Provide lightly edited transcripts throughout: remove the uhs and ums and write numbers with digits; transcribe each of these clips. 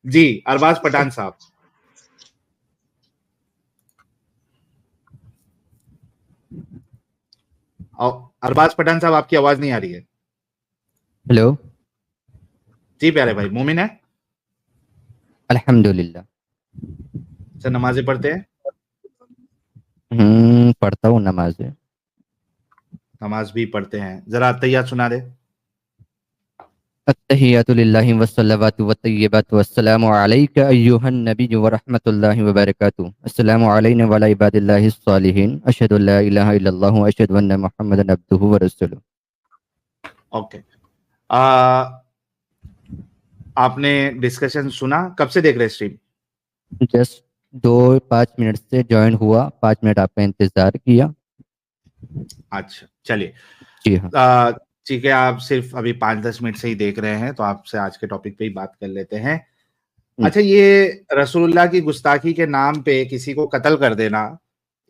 जी अरबाज पठान साहब। और अरबाज पठान साहब आपकी आवाज नहीं आ रही है। हेलो। जी प्यारे भाई, मोमिन है? अल्हम्दुलिल्लाह। सर नमाजें पढ़ते हैं? पढ़ता हूँ नमाज़ें। नमाज भी पढ़ते हैं, जरा तैयार सुना दे। अत्तहियातु लिल्लाहि वस्सलावातु वत्तय्यिबातु वस्सलामु अलैका अय्युहन नबिय्यु व रहमतुल्लाहि व बरकातुहू। अस्सलामु अलैना व अला इबादिल्लाहिस सालिहीन। अशहदु अल्ला इलाहा इल्लल्लाह व अशहदु अन्ना मुहम्मदन अब्दुहु व रसूलुहू। ओके। आपने डिस्कशन सुना? कब से देख रहे स्ट्रीम? जस्ट 2-5 मिनट से ज्वाइन हुआ, 5 मिनट आपका इंतजार किया। अच्छा चलिए। जी हाँ। ठीक है, आप सिर्फ अभी 5-10 मिनट से ही देख रहे हैं तो आपसे आज के टॉपिक पे ही बात कर लेते हैं। अच्छा, ये रसूलुल्लाह की गुस्ताखी के नाम पे किसी को कत्ल कर देना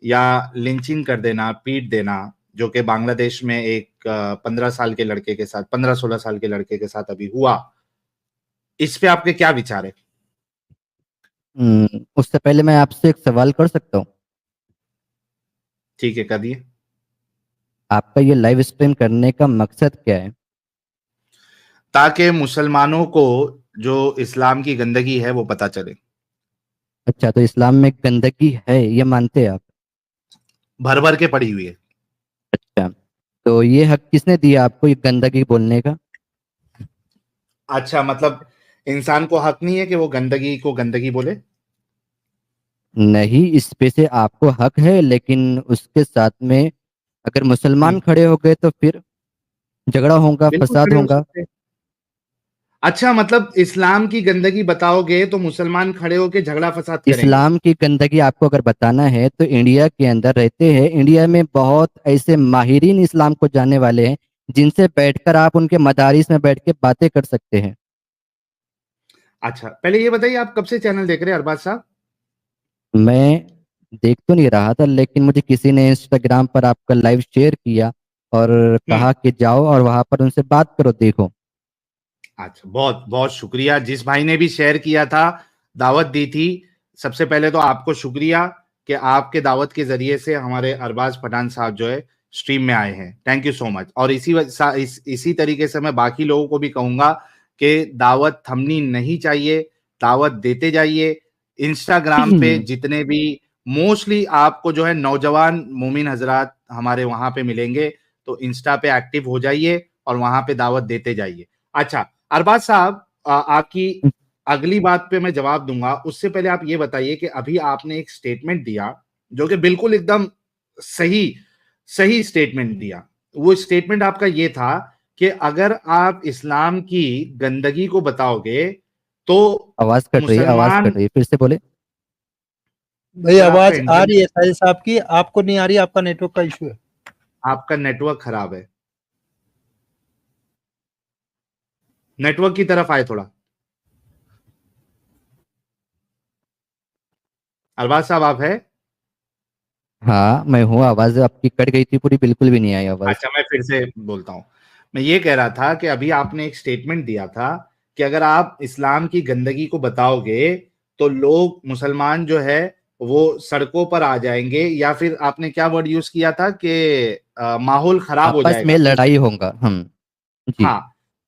या लिंचिंग कर देना, पीट देना, जो कि बांग्लादेश में एक 15 साल के लड़के के साथ, 15-16 साल के लड़के के साथ अभी हुआ, इस पे आपके क्या विचार है? उससे पहले मैं आपसे एक सवाल कर सकता हूँ? ठीक है, कर दिए। आपका ये लाइव स्ट्रीम करने का मकसद क्या है? ताकि मुसलमानों को जो इस्लाम की गंदगी है वो पता चले। अच्छा, तो इस्लाम में गंदगी है ये मानते हैं आप? भर भर के पड़ी हुई है। अच्छा, तो ये हक किसने दिया आपको ये गंदगी बोलने का? अच्छा, मतलब इंसान को हक नहीं है कि वो गंदगी को गंदगी बोले? नहीं, इस पे से आपको हक है, लेकिन उसके साथ में अगर मुसलमान खड़े हो गए तो फिर झगड़ा होगा, बिल्कुल फसाद खड़े हो होगा। सकते हैं। अच्छा, मतलब इस्लाम की गंदगी बताओगे तो मुसलमान खड़े होके झगड़ा फसाद करेंगे? इस्लाम की गंदगी आपको अगर बताना है तो इंडिया के अंदर रहते हैं, इंडिया में बहुत ऐसे माहिरीन इस्लाम को जानने वाले हैं जिनसे बैठकर आप उनके मदारिस में बैठ के बातें कर सकते हैं। अच्छा, पहले ये बताइए आप कब से चैनल देख रहे हैं अरबाज साहब? मैं देख तो नहीं रहा था, लेकिन मुझे किसी ने इंस्टाग्राम पर आपका लाइव शेयर किया और हम्म। कहा कि जाओ और वहां पर उनसे बात करो, देखो। अच्छा, बहुत बहुत शुक्रिया। जिस भाई ने भी शेयर किया था, दावत दी थी, सबसे पहले तो आपको शुक्रिया कि आपके दावत के जरिए से हमारे अरबाज पठान साहब जो है स्ट्रीम में आए हैं। Thank you so much. और इसी तरीके से मैं बाकी लोगों को भी कहूंगा कि दावत थमनी नहीं चाहिए, दावत देते जाइए। इंस्टाग्राम पे जितने भी मोस्टली आपको जो है नौजवान मोमिन हजरात हमारे वहां पे मिलेंगे, तो इंस्टा पे एक्टिव हो जाइए और वहां पे दावत देते जाइए। अच्छा अरबाज साहब, आपकी अगली बात पे मैं जवाब दूंगा, उससे पहले आप ये बताइए कि अभी आपने एक स्टेटमेंट दिया जो कि बिल्कुल एकदम सही सही स्टेटमेंट दिया। वो स्टेटमेंट आपका ये था कि अगर आप इस्लाम की गंदगी को बताओगे तो आवाज कट रही है, आवाज मुसलमान। कट रही है, फिर से बोले। भाई सर आपका आवाज आ इंटरनेट, रही है साहिल साहब की, आपको नहीं आ रही, आपका नेटवर्क का इशू है। आपका नेटवर्क खराब है। नेटवर्क की तरफ आए थोड़ा। अरबाज साहब आप है? हाँ, मैं हूँ। आवाज आपकी कट गई थी पूरी, बिल्कुल भी नहीं आई आवाज। अच्छा, मैं फिर से बोलता हूं। मैं ये कह रहा था कि अभी आपने एक स्टेटमेंट दिया था कि अगर आप इस्लाम की गंदगी को बताओगे तो लोग मुसलमान जो है वो सड़कों पर आ जाएंगे, या फिर आपने क्या वर्ड यूज किया था कि माहौल खराब हो आपस में जाएगा उस। लड़ाई होगा हम। जी। हाँ,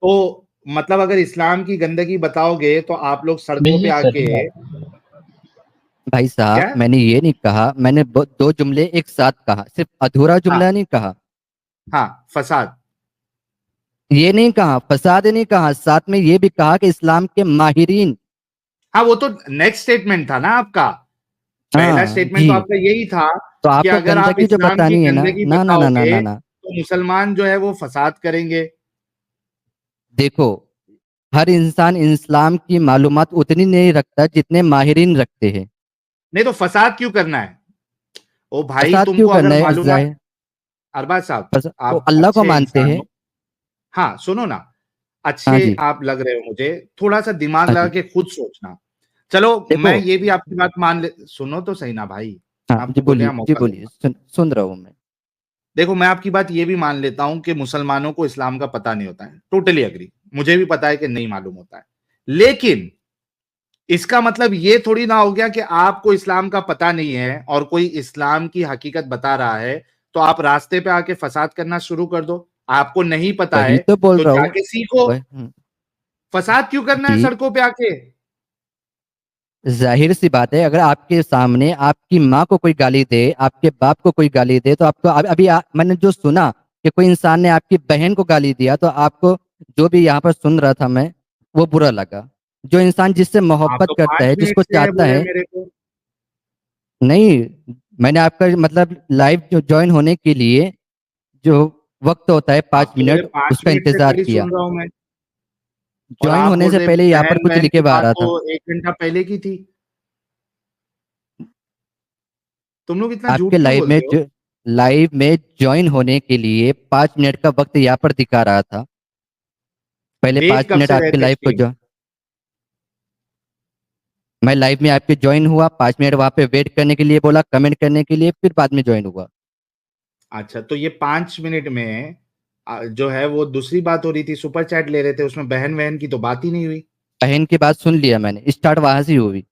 तो मतलब अगर इस्लाम की गंदगी बताओगे तो आप लोग सड़कों पे बिजली आके। कट रहा है। भाई साहब, क्या? मैंने ये नहीं कहा, मैंने दो जुमले एक साथ कहा, सिर्फ अधूरा हाँ जुमला नहीं कहा। हाँ, फसाद। ये नहीं कहा, फसाद नहीं कहा, साथ में ये भी कहा कि इस्लाम के माहिरीन। हाँ, वो तो नेक्स्ट स्टेटमेंट था ना आपका। पहला हाँ स्टेटमेंट जी। तो आपका यही था तो कि आपको अगर आप गंदगी जो इस्लाम की बतानी है ना, गंदगी ना ना ना ना बताओगे ना ना, तो मुसलमान जो है वो फसाद करेंगे। देखो, हर इंसान इस्लाम की मालूमात उतनी नहीं रखता जितने माहिरीन रखते हैं। नहीं तो फसाद क्यों करना है? ओ भाई, फसाद क्यों तुमको करना अगर है मालूमात। जाहिर? अरबाज साहब, वो आप अल्लाह को अच्छे मानते इंसान हैं। हो। हाँ सुनो ना, हाँ अच्छे जी। आप लग रहे हो मुझे। थोड़ा सा दिमाग हाँ लगा जी। के खुद सोचना। चलो, देखो। मैं ये भी आपकी बात मान ले, सुनो तो सही ना भाई। हाँ जी, आपको बोलने बोलिए का जी, मौका बोलिए, दूंगा। सुन रहा हूँ मैं। देखो, मैं आपकी बात ये भी मान लेता हूं कि मुसलमानों को इस्लाम का पता नहीं होता है, टोटली अग्री। मुझे भी पता है कि नहीं मालूम होता है। लेकिन इसका मतलब ये थोड़ी ना हो गया कि आपको इस्लाम का पता नहीं है और कोई इस्लाम की हकीकत बता रहा है तो आप रास्ते पे आके फसाद करना शुरू कर दो। आपको नहीं पता वही है तो बोल तो रहा हूँ। जाके सीखो। फसाद क्यों करना है जी, सड़कों पे आके? जाहिर सी बात है, अगर आपके सामने आपकी माँ को कोई गाली दे, आपके बाप को कोई गाली दे, तो आपको अभी मैंने जो सुना कि कोई इंसान ने आपकी बहन को गाली दिया, तो आपको, जो भी यहाँ पर सुन रहा था मैं, वो बुरा लगा। जो इंसान जिससे आप मोहब्बत तो करता 5 है, मिनट जिसको से है चाहता बोले है। मेरे को। नहीं, मैंने आपका मतलब लाइव जो ज्वाइन होने के लिए जो वक्त होता है आप पाँच तो बोले मिनट 5 उसका मिनट से इंतजार खड़ी किया। सुन रहा हूं मैं, और ज्वाइन आप होने बोल से रहे पहले यहाँ पर बहन कुछ बहन लिखे की हुआ आ बात रहा तो था। 1 घंटा पहले की थी। तुम लोग इतना आपके झूठ क्यों बोलते हो? लाइव में ज्वाइन होने के लिए 5 मिनट का वक्त यहाँ पर दिखा रहा था। पहले देख पाँच कब मिनट से रहे आपके थे लाइव को स्ट्रीम? जो मैं लाइव में आपके ज्वाइन हुआ, 5 मिनट वहां पे वेट करने के लिए बोला, कमेंट करने के लिए, फिर बाद में ज्वाइन हुआ। अच्छा, तो ये 5 मिनट में जो है वो दूसरी बात हो रही थी, सुपर चैट ले रहे थे, उसमें बहन बहन की तो बात ही नहीं हुई। बहन की बात सुन लिया मैंने, स्टार्ट वहां से ही हुई।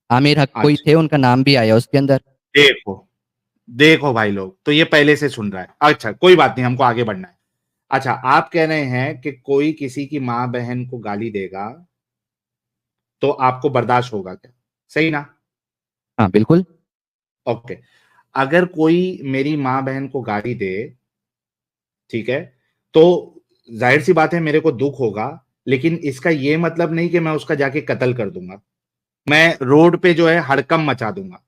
आमिर हक कोई अच्छा, थे, उनका नाम भी आया उसके अंदर। देखो देखो भाई लोग, तो ये पहले से सुन रहा है। अच्छा, कोई बात नहीं, हमको आगे बढ़ना है। अच्छा, आप कह रहे हैं कि कोई किसी की माँ बहन को गाली देगा तो आपको बर्दाश्त होगा क्या? सही ना? हाँ बिल्कुल। ओके। अगर कोई मेरी माँ बहन को गाली दे, ठीक है, तो जाहिर सी बात है मेरे को दुख होगा, लेकिन इसका ये मतलब नहीं कि मैं उसका जाके कत्ल कर दूंगा, मैं रोड पे जो है हड़कंप मचा दूंगा।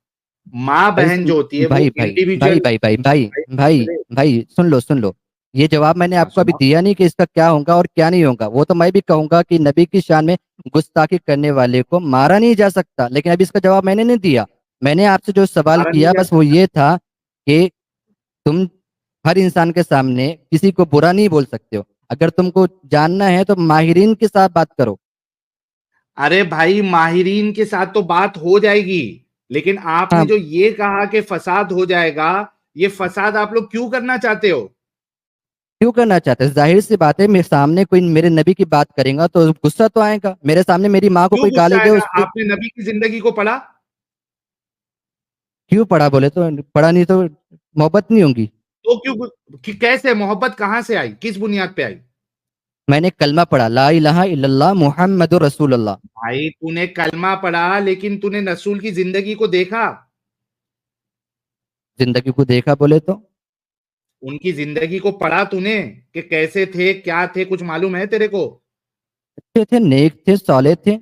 माँ भाई बहन जो होती है वो भाई भाई भाई इंडिविजुअल। भाई भाई भाई भाई भाई सुन लो। ये जवाब मैंने हाँ, आपको अभी सुनाओ। दिया नहीं कि इसका क्या होगा और क्या नहीं होगा। वो तो मैं भी कहूंगा कि नबी की शान में गुस्ताखी करने वाले को मारा नहीं जा सकता, लेकिन अभी इसका जवाब मैंने नहीं दिया। मैंने आपसे जो सवाल मारा नहीं किया जा बस वो सकता। ये था कि तुम हर इंसान के सामने किसी को बुरा नहीं बोल सकते हो। अगर तुमको जानना है तो माहिरीन के साथ बात करो। अरे भाई, माहिरीन के साथ तो बात हो जाएगी, लेकिन आपने हाँ, जो ये कहा कि फसाद हो जाएगा, ये फसाद आप लोग क्यों करना चाहते हो? क्यों करना चाहते हैं? जाहिर सी बात है, मेरे सामने कोई मेरे नबी की बात करेगा तो गुस्सा तो आएगा। मेरे सामने मेरी माँ को क्यों कोई गुस्सा गाली दे आएगा? उसको आपने नबी की जिंदगी को पढ़ा? क्यों पढ़ा बोले तो? पढ़ा नहीं तो मोहब्बत नहीं होगी। तो क्यों कैसे मोहब्बत कहां से आई, किस बुनियाद पे आई? मैंने कलमा पढ़ा, ला इलाहा इल्लल्लाह मुहम्मदुर रसूलुल्लाह। भाई, तूने कलमा पढ़ा, लेकिन तूने रसूल की जिंदगी को देखा? जिंदगी को देखा बोले तो उनकी जिंदगी को पढ़ा तूने कि कैसे थे, क्या थे, कुछ मालूम है तेरे को? अच्छे थे, नेक थे, साले थे।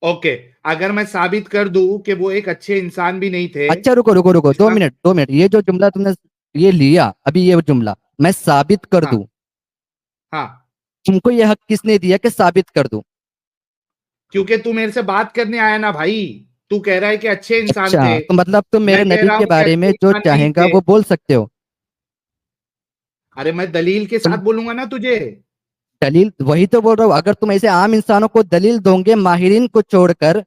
ओके। अगर मैं साबित कर दूं कि वो एक अच्छे इंसान भी नहीं थे। अच्छा रुको रुको रुको, दो इस्लाम। Minute 2 minute. ये जो जुमला तुमने ये लिया अभी, ये जुमला मैं साबित कर हाँ। दूं, हाँ। तुमको ये हक किसने दिया कि साबित कर दूं? क्योंकि तू मेरे से बात करने आया ना भाई। तू कह रहा है कि अच्छे इंसान अच्छा, थे। तो मतलब तुम मैं मेरे कह नबी रहा के हूं कि बारे में अच्छे जो इंसान नहीं चाहेगा थे। वो बोल सकते हो। अरे, मैं दलील के साथ बोलूंगा ना तुझे। दलील वही तो बोल रहा हूँ, अगर तुम ऐसे आम इंसानों को दलील दोगे माहिरीन को छोड़कर,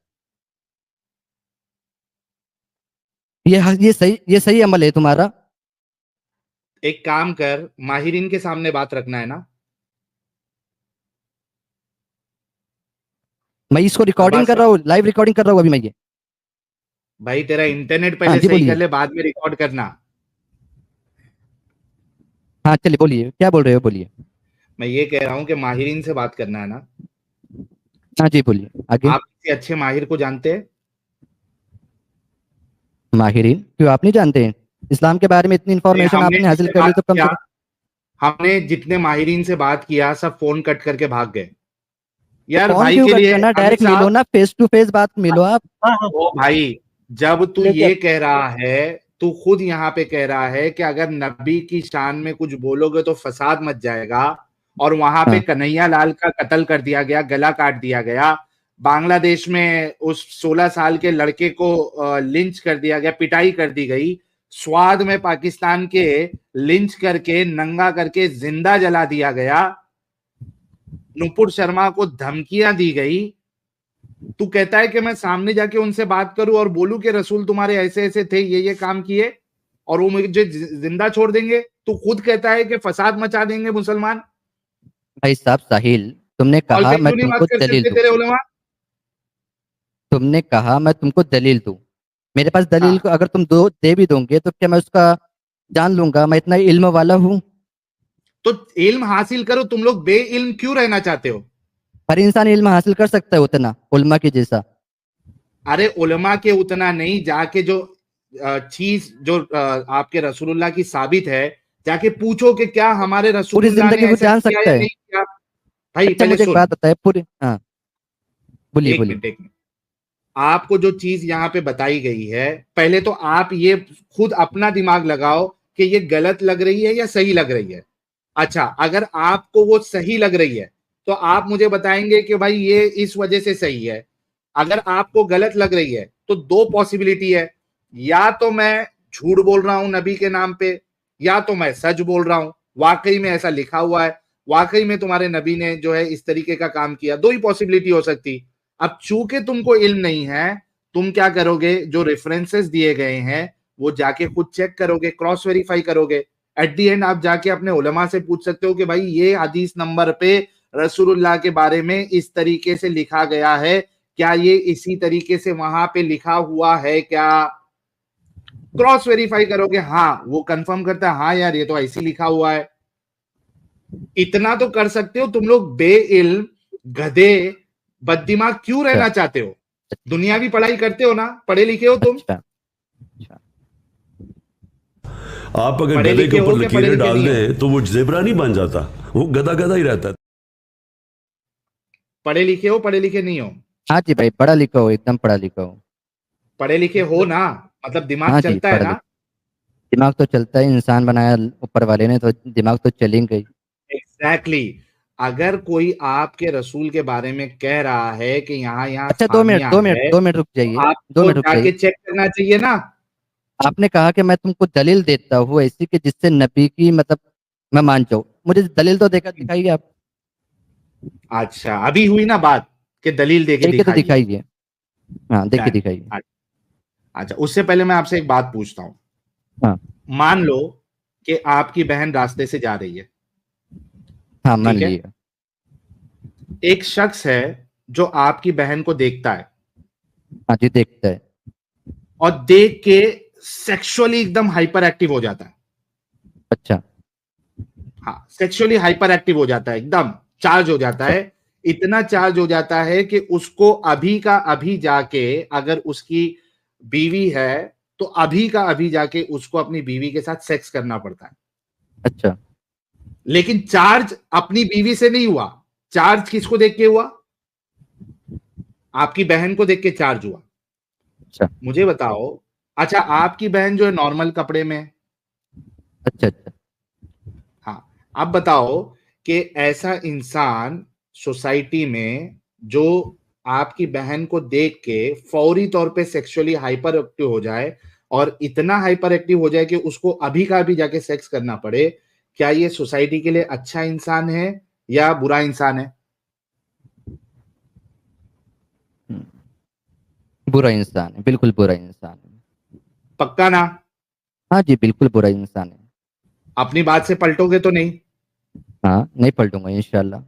ये सही अमल है तुम्हारा? एक काम कर, माहिरीन के सामने बात रखना है ना? मैं इसको रिकॉर्डिंग अरबाज कर साहब। रहा हूँ, लाइव रिकॉर्डिंग कर रहा हूँ अभी मैं ये। भाई, तेरा इंटरनेट हाँ पहले जी सही कर बोलिए। ले, बाद में रिकॉर्ड करना। हाँ चलिए बोलिए, क्या बोल रहे हो, बोलिए। मैं ये कह रहा हूं कि माहिरीन से बात करना है ना? हाँ जी बोलिए आगे। आप किसी अच्छे माहिर को जानते हैं? माहिरीन क्यों, आप नहीं जानते हैं? इस्लाम के बारे में इतनी अरे, इंफॉर्मेशन हमने आपने हासिल जिससे कर ली बात तो कम किया, से कम। हमने जितने माहिरीन से बात किया सब फोन कट करके भाग गए। यार फोन भाई क्यों के कट लिए, करना, आमिर डायरेक्ट मिलो साहब। ना, फेस टू फेस बात मिलो आप। हाँ हाँ, ओ भाई, जब तू लेके ये कह रहा है, तू खुद यहाँ पे कह रहा है कि अगर नबी की शान में कुछ बोलोगे तो फसाद मच जाएगा, और वहां पे हाँ कन्हैया लाल का कत्ल कर दिया गया, गला काट दिया गया, बांग्लादेश में उस 16 साल के लड़के को लिंच कर दिया गया, पिटाई कर दी गई, स्वाद में पाकिस्तान के लिंच करके नंगा करके जिंदा जला दिया गया, नुपुर शर्मा को धमकियां दी गई, तू कहता है कि मैं सामने जाके उनसे बात करूं और बोलूं कि रसूल तुम्हारे ऐसे ऐसे थे, ये काम किए, और वो मुझे जिंदा छोड़ देंगे? तू खुद कहता है कि फसाद मचा देंगे मुसलमान। भाई साहब साहिल, तुमने कॉल कहा पे मैं क्यों नहीं बात तुमको कर दलील सकते दूं। तेरे उलमा? तुमने कहा मैं तुमको दलील दूं, मेरे पास दलील हाँ को अगर तुम दे भी दोगे तो क्या मैं उसका जान लूंगा? मैं इतना इल्म वाला हूँ? तो इल्म हासिल करो, तुम लोग बे इल्म क्यों रहना चाहते हो? हर इंसान इल्म हासिल कर सकता है उतना, उल्मा के जैसा। अरे उलमा के उतना नहीं, जाके जो चीज जो आपके रसूलुल्लाह की साबित है, जाके पूछो कि क्या हमारे पूरी रसूलुल्लाह ने जिंदगी वो ऐसा जान किया सकता या है। नहीं किया। भाई अच्छा पहले मुझे एक सुन, बात बताए पूरी, हाँ बोलिए एक बोलिए। मिनट एक मिनट। आपको जो चीज यहाँ पे बताई गई है, पहले तो आप ये खुद अपना दिमाग लगाओ कि ये गलत लग रही है या सही लग रही है। अच्छा, अगर आपको वो सही लग रही है तो आप मुझे बताएंगे कि भाई ये इस वजह से सही है। अगर आपको गलत लग रही है तो दो पॉसिबिलिटी है, या तो मैं झूठ बोल रहा हूं नबी के नाम पे, या तो मैं सच बोल रहा हूं, वाकई में ऐसा लिखा हुआ है, वाकई में तुम्हारे नबी ने जो है इस तरीके का काम किया। दो ही पॉसिबिलिटी हो सकती। अब चूंकि तुमको इल्म नहीं है, तुम क्या करोगे, जो रेफरेंसेस दिए गए हैं वो जाके खुद चेक करोगे, क्रॉस वेरीफाई करोगे। एट दी एंड आप जाके अपने उलमा से पूछ सकते हो कि भाई ये हदीस नंबर पे रसूलुल्लाह के बारे में इस तरीके से लिखा गया है, क्या ये इसी तरीके से वहां पे लिखा हुआ है क्या? क्रॉस वेरीफाई करोगे, हाँ वो कंफर्म करता है हाँ यार ये तो ऐसी लिखा हुआ है। इतना तो कर सकते हो। तुम लोग बे इल्म, गधे, बददिमाग क्यों अच्छा रहना चाहते हो? अच्छा दुनियावी पढ़ाई करते हो ना, पढ़े लिखे हो तुम? अच्छा अच्छा। आप अगर पढ़े गधे के लिखे हो ऊपर कि पढ़े लकीरें लिखे डाल नहीं हो? दें तो वो जेबरा नहीं बन जाता, वो गधा गधा ही रहता है। पढ़े लिखे हो, पढ़े लिखे नहीं हो? हाँ जी भाई, पढ़ा लिखा हो, एकदम पढ़ा लिखा हो। पढ़े लिखे हो ना, मतलब दिमाग हाँ जी चलता है पढ़ा ना? लिखा। दिमाग तो चलता है, इंसान बनाया ऊपर वाले ने तो दिमाग तो चलेंगे ही। Exactly exactly. अगर कोई आपके रसूल के बारे में कह रहा है कि यहाँ यहाँ अच्छा खामियां है, दो मिनट रुक तो जाइए, दो आपको मिनट रुक जाके जाइए। चेक करना चाहिए ना। आपने कहा कि मैं तुमको दलील देता हूँ ऐसी कि जिससे नबी की मतलब मैं मान जाऊँ, मुझे दलील तो देखा दिखाइए आप। अच्छा, अभी हुई ना बात कि दलील देके देख के तो दिखाइए। दिखाइए। हाँ देख के डन। दिखाइए। अच्छा, उससे पहले मैं आपसे एक बात पूछता हूँ। हाँ मान लो कि आपकी बहन रास्ते से जा रही है, हाँ मान ठीक है? लिया। एक शख्स है जो आपकी बहन को देखता है हाँ जी देखता है। और देख के सेक्सुअली एकदम हाइपर एक्टिव हो जाता है। अच्छा हाँ, सेक्सुअली हाइपर एक्टिव हो जाता है, एकदम चार्ज हो जाता अच्छा है। इतना चार्ज हो जाता है कि उसको अभी का अभी जाके, अगर उसकी बीवी है तो अभी का अभी जाके उसको अपनी बीवी के साथ सेक्स करना पड़ता है। अच्छा लेकिन चार्ज अपनी बीवी से नहीं हुआ, चार्ज किसको देख के हुआ? आपकी बहन को देख के चार्ज हुआ। अच्छा मुझे बताओ, अच्छा आपकी बहन जो है नॉर्मल कपड़े में है। अच्छा अच्छा। हाँ, अब बताओ कि ऐसा इंसान सोसाइटी में जो आपकी बहन को देख के फौरी तौर पे सेक्सुअली हाइपर एक्टिव हो जाए, और इतना हाइपर एक्टिव हो जाए कि उसको अभी का अभी जाके सेक्स करना पड़े, क्या ये सोसाइटी के लिए अच्छा इंसान है या बुरा इंसान है? बुरा इंसान है, बिल्कुल बुरा इंसान है। पक्का ना? हाँ जी बिल्कुल बुरा इंसान है। अपनी बात से पलटोगे तो नहीं? हाँ नहीं पलटूंगा इंशाल्लाह।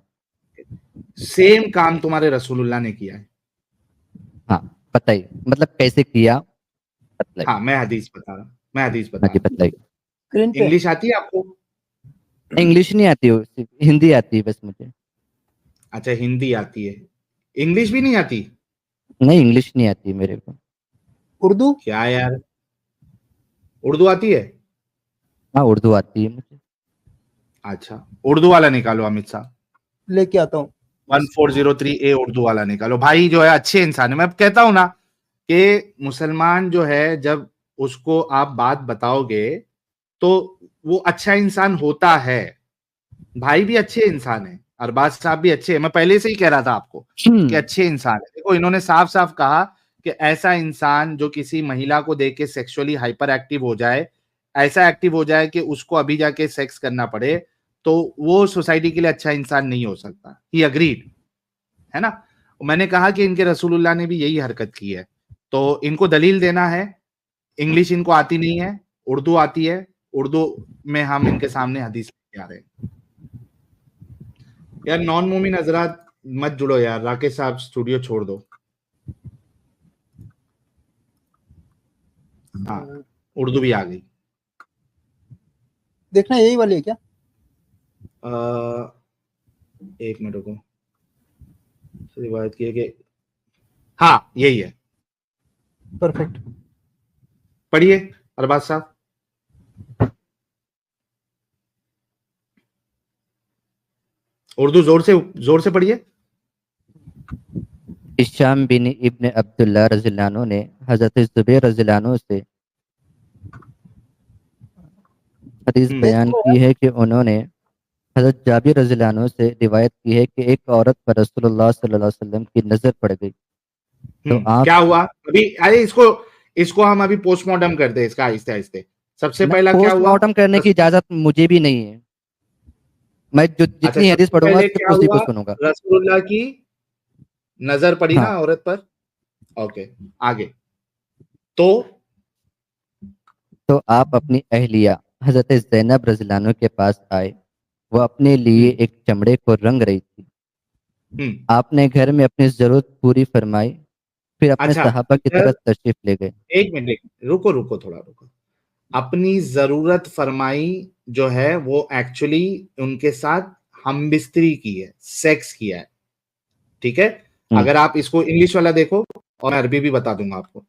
सेम काम तुम्हारे रसूलुल्लाह ने किया है। हाँ बताइए, मतलब कैसे किया, बताइए। हाँ, मैं हदीस बता रहा हूँ, मैं हदीस हाँ बता जी रहा हूँ। बताइए। स्क्रीन पे। इंग्लिश आती है आपको? इंग्लिश नहीं आती हो, सिर्फ हिंदी आती है बस मुझे। अच्छा, हिंदी आती है, इंग्लिश भी नहीं आती? नहीं इंग्लिश नहीं आती मेरे को। उर्दू क्या यार, उर्दू आती है? हाँ उर्दू आती है मुझे। अच्छा, उर्दू वाला निकालो अमित साहब। लेके आता हूँ। 1403 उर्दू वाला निकालो। भाई जो है अच्छे इंसान है, मैं कहता हूं ना कि मुसलमान जो है जब उसको आप बात बताओगे तो वो अच्छा इंसान होता है। भाई भी अच्छे इंसान है, अरबाज साहब भी अच्छे हैं, मैं पहले से ही कह रहा था आपको कि अच्छे इंसान है। देखो इन्होंने साफ साफ कहा कि ऐसा इंसान जो किसी महिला को देख के सेक्सुअली हाइपर एक्टिव हो जाए, ऐसा एक्टिव हो जाए कि उसको अभी जाके सेक्स करना पड़े, तो वो सोसाइटी के लिए अच्छा इंसान नहीं हो सकता। ही अग्रीड, है ना? मैंने कहा कि इनके रसूलुल्लाह ने भी यही हरकत की है, तो इनको दलील देना है। इंग्लिश इनको आती नहीं है, उर्दू आती है, उर्दू में हम इनके सामने हदीस लेके आ रहे हैं। यार नॉन मोमिन हजरात मत जुड़ो यार, राकेश साहब स्टूडियो छोड़ दो। हाँ उर्दू भी आ गई। देखना यही वाली है क्या? एक मिनट रुको, रिवायत की है कि हाँ यही है। परफेक्ट। पढ़िए अरबाज साहब। उर्दू जोर से पढ़िए। हिशाम बिन इब्न अब्दुल्लाह रज़ियल्लाहु अन्हु ने हज़रत ज़ुबैर रज़ियल्लाहु अन्हु से हदीस बयान देखो की है कि उन्होंने हज़रत जाबिर रज़ियल्लाहु अन्हु से रिवायत की है कि एक औरत पर रसूलुल्लाह सल्लल्लाहु अलैहि वसल्लम की नजर पड़ गई, तो आप क्या हुआ अभी? अरे इसको हम अभी पोस्टमार्टम करते हैं इसका आहिस्ते आहिस्ते। सबसे ना, पहला क्या हुआ? पोस्टमार्टम करने की इजाजत मुझे भी नहीं है। मैं जो अच्छा जितनी हदीस सबसे पढ़ूंगा पहले सिर्फ क्या उसी को हुआ? सुनूंगा। रसूलुल्लाह की नजर पड़ी ना हाँ, औरत पर। ओके आगे। तो आप अपनी अहलिया हजरत ज़ैनब रज़ियल्लाहु अन्हा के पास आए। वो अपने लिए हम्म एक चमड़े को रंग रही थी। हम्म आपने घर में अपनी जरूरत पूरी फरमाई, फिर अपने अच्छा सहाबा की इधर तरफ तशरीफ ले गए। एक मिनट रुको रुको थोड़ा रुको। अपनी जरूरत फरमाई जो है वो एक्चुअली उनके साथ हमबिस्तरी की है, सेक्स किया है। ठीक है। हम्म, अगर आप इसको इंग्लिश वाला देखो और मैं अरबी भी बता दूंगा आपको।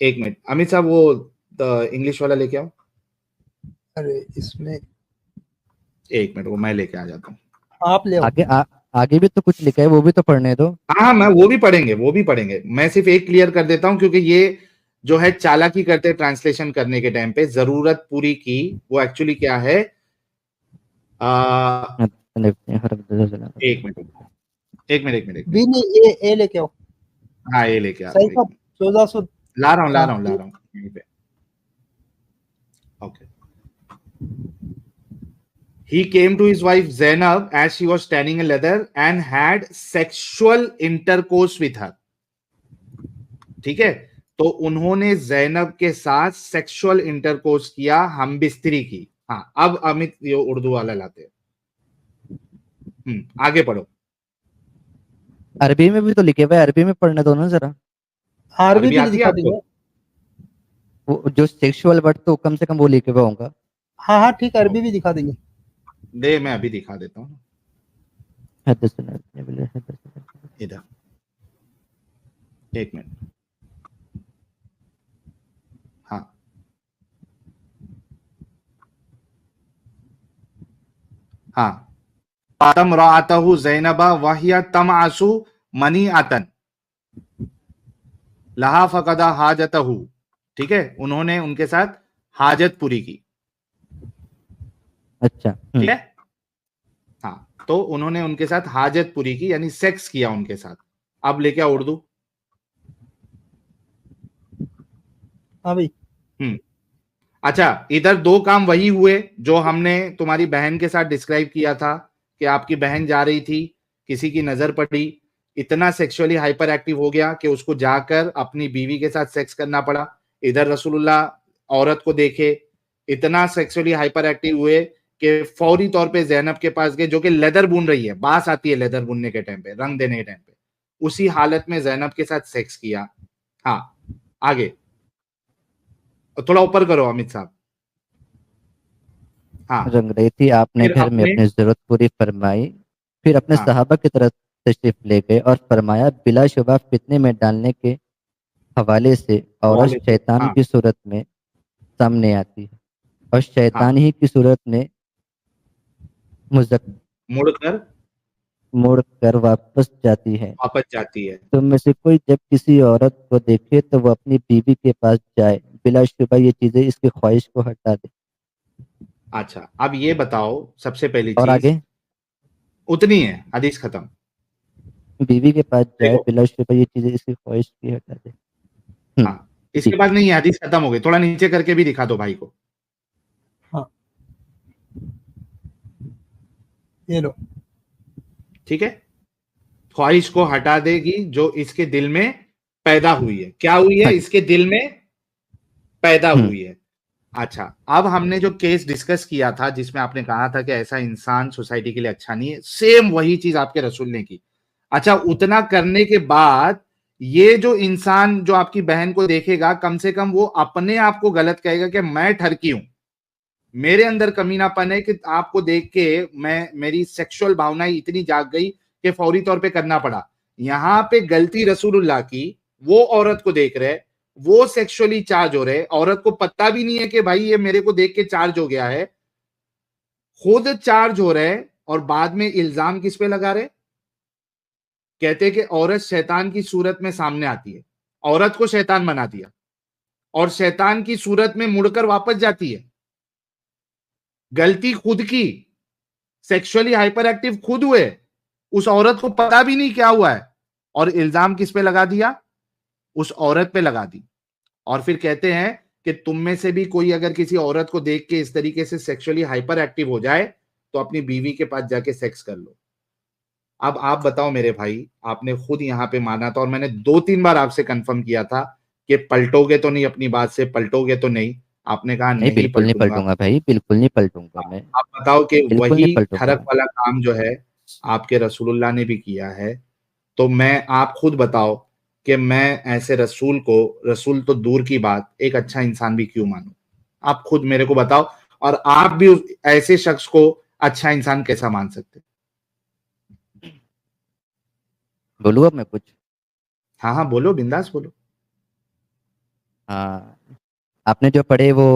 एक मिनट अमित साहब वो इंग्लिश वाला लेके आओ। अरे इसमें एक मिनट वो मैं लेके आ जाता हूँ। आप ले आओ। आगे भी तो कुछ लिखा है, वो भी तो पढ़ने दो। हाँ मैं वो भी पढ़ेंगे। मैं सिर्फ एक क्लियर कर देता हूं क्योंकि ये जो है चालाकी करते हैं ट्रांसलेशन करने के टाइम पे। जरूरत पूरी की वो एक्चुअली क्या है? आ, एक मिनट एक मिनट एक मिनट एक बी मिनट। नहीं, ए लेके आओ। हाँ ये लेके आ रहा सही हूँ एक का मिनट। 1400। ला रहा हूँ हाँ यहीं पे। Okay. He came to his wife Zainab as she was tanning a leather and had sexual intercourse with her. ठीक है। तो उन्होंने जैनब के साथ सेक्सुअल इंटरकोर्स किया, हम बिस्तरी की। हाँ अब अमित ये उर्दू वाला लाते हैं। आगे पढ़ो। अरबी में भी तो लिखे हुए, अरबी में पढ़ने दो ना जरा। आरबी अरबी भी आती है दिखा आपको? देंगे। वो जो सेक्सुअल वर्ड तो कम से कम वो लिखे हुआ होगा। हाँ हाँ ठीक है, अरबी भी दिखा देंगे। दे मैं अभी दिखा देता हूँ इधर। एक मिनट। हाँ हाँ। तम रातहु जैनबा वहिया तम आसु मनी आतन लहा फकदा हाजतहु। ठीक है। उन्होंने उनके साथ हाजत पूरी की। अच्छा। ठीक है। हाँ तो उन्होंने उनके साथ हाजत पूरी की यानी सेक्स किया उनके साथ। अब लेके आओ उर्दू। हाँ भाई। अच्छा इधर दो काम वही हुए जो हमने तुम्हारी बहन के साथ डिस्क्राइब किया था कि आपकी बहन जा रही थी, किसी की नजर पड़ी, इतना सेक्सुअली हाइपर एक्टिव हो गया कि उसको जाकर अपनी बीवी के साथ सेक्स करना पड़ा। इधर रसूलुल्लाह औरत को देखे, इतना सेक्सुअली हाइपर एक्टिव हुए कि फौरी तौर पे जैनब के पास गए जो कि लेदर बुन रही है। बास आती है लेदर बुनने के टाइम पे, रंग देने के टाइम पे। उसी हालत में जैनब के साथ सेक्स किया। हाँ आगे थोड़ा ऊपर करो अमित साहब। हाँ रंग रही थी, आपने फिर घर में अपने अपनी जरूरत पूरी फरमाई, फिर अपने हाँ सहाबा की तरफ तशरीफ ले गए और फरमाया, बिलाशुबा फितने में डालने के हवाले से औरत हवाले से शैतान हाँ की सूरत में सामने आती है और हाँ शैतान ही की सूरत में मुजक मुड़कर मुड़ कर वापस जाती है। वापस जाती है। तुम में से कोई जब किसी औरत को देखे तो वो अपनी बीवी के पास जाए, बिलाशुबा ये चीजें इसकी ख्वाहिश को हटा दे। अच्छा अब ये बताओ सबसे पहली और चीज आगे, उतनी है, हदीस खत्म। बीवी के पास जाए, देखो बिलाशुबा ये चीजें इसकी ख्वाहिश की हटा दे। हाँ जी। इसके बाद नहीं है, हदीस खत्म हो गई। थोड़ा नीचे करके भी दिखा दो भाई को। हाँ ये लो। ठीक है। ख्वाहिश को हटा देगी जो इसके दिल में पैदा हुई है। क्या हुई है? हाँ जी। इसके दिल में पैदा हम्म हुई है। अच्छा अब हमने जो केस डिस्कस किया था जिसमें आपने कहा था कि ऐसा इंसान सोसाइटी के लिए अच्छा नहीं है, सेम वही चीज आपके रसूल ने की। अच्छा उतना करने के बाद ये जो इंसान जो आपकी बहन को देखेगा, कम से कम वो अपने आप को गलत कहेगा कि मैं ठरकी हूं, मेरे अंदर कमीनापन है कि आपको देख के मेरी सेक्सुअल भावनाएं इतनी जाग गई कि फौरी तौर पे करना पड़ा। यहां पे गलती रसूलुल्लाह की, वो औरत को देख रहे, वो सेक्सुअली चार्ज हो रहे, औरत को पता भी नहीं है कि भाई ये मेरे को देख के चार्ज हो गया है, खुद चार्ज हो रहे और बाद में इल्जाम किस पे लगा रहे? कहते कि औरत शैतान की सूरत में सामने आती है, औरत को शैतान बना दिया और शैतान की सूरत में मुड़कर वापस जाती है। गलती खुद की, सेक्सुअली हाइपर एक्टिव खुद हुए, उस औरत को पता भी नहीं क्या हुआ है और इल्जाम किस पे लगा दिया? उस औरत पे लगा दी। और फिर कहते हैं कि तुम में से भी कोई अगर किसी औरत को देख के इस तरीके से सेक्सुअली हाइपर एक्टिव हो जाए तो अपनी बीवी के पास जाके सेक्स कर लो। अब आप बताओ मेरे भाई, आपने खुद यहां पे माना था और मैंने 2-3 बार आपसे कंफर्म किया था कि पलटोगे तो नहीं, अपनी बात से पलटोगे तो नहीं। आपने कहा नहीं, नहीं बिल्कुल नहीं पलटूंगा। पलटूंगा भाई, बिल्कुल नहीं पलटूंगा मैं, आप बताओ कि बिल्कुल वही नहीं पलटूंगा ठरक मैं। वाला काम जो है आपके रसूलुल्लाह ने भी किया है, तो मैं, आप खुद बताओ कि मैं ऐसे रसूल को, रसूल तो दूर की बात, एक अच्छा इंसान भी क्यों मानूं? आप खुद मेरे को बताओ। और आप भी ऐसे शख्स को अच्छा इंसान कैसा मान सकते? बोलूँ अब मैं कुछ? हाँ हाँ बोलो, बिंदास बोलो। हाँ, आपने जो पढ़े वो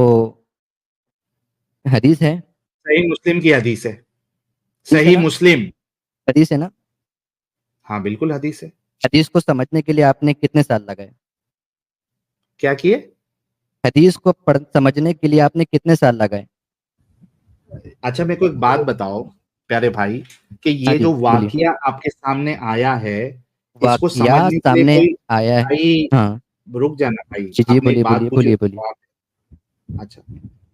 हदीस है? सही मुस्लिम की हदीस है। हदीस है सही ना? मुस्लिम। हदीस है ना? हाँ बिल्कुल हदीस है। हदीस को समझने के लिए आपने कितने साल लगाए? क्या किए? हदीस को समझने के लिए आपने कितने साल लगाए? अच्छा मेरे को एक बात बताओ प्यारे भाई, कि हाँ ये जी, जो बोलिए। वाकया आपके सामने आया है, इसको वाकया समझने के लिए सामने कोई, आया है। भाई हाँ रुक जाना भाई, जी जी, आपने एक बोलिए बात बोलिए पूछी बोलिए उसका बोलिए। जवाब। अच्छा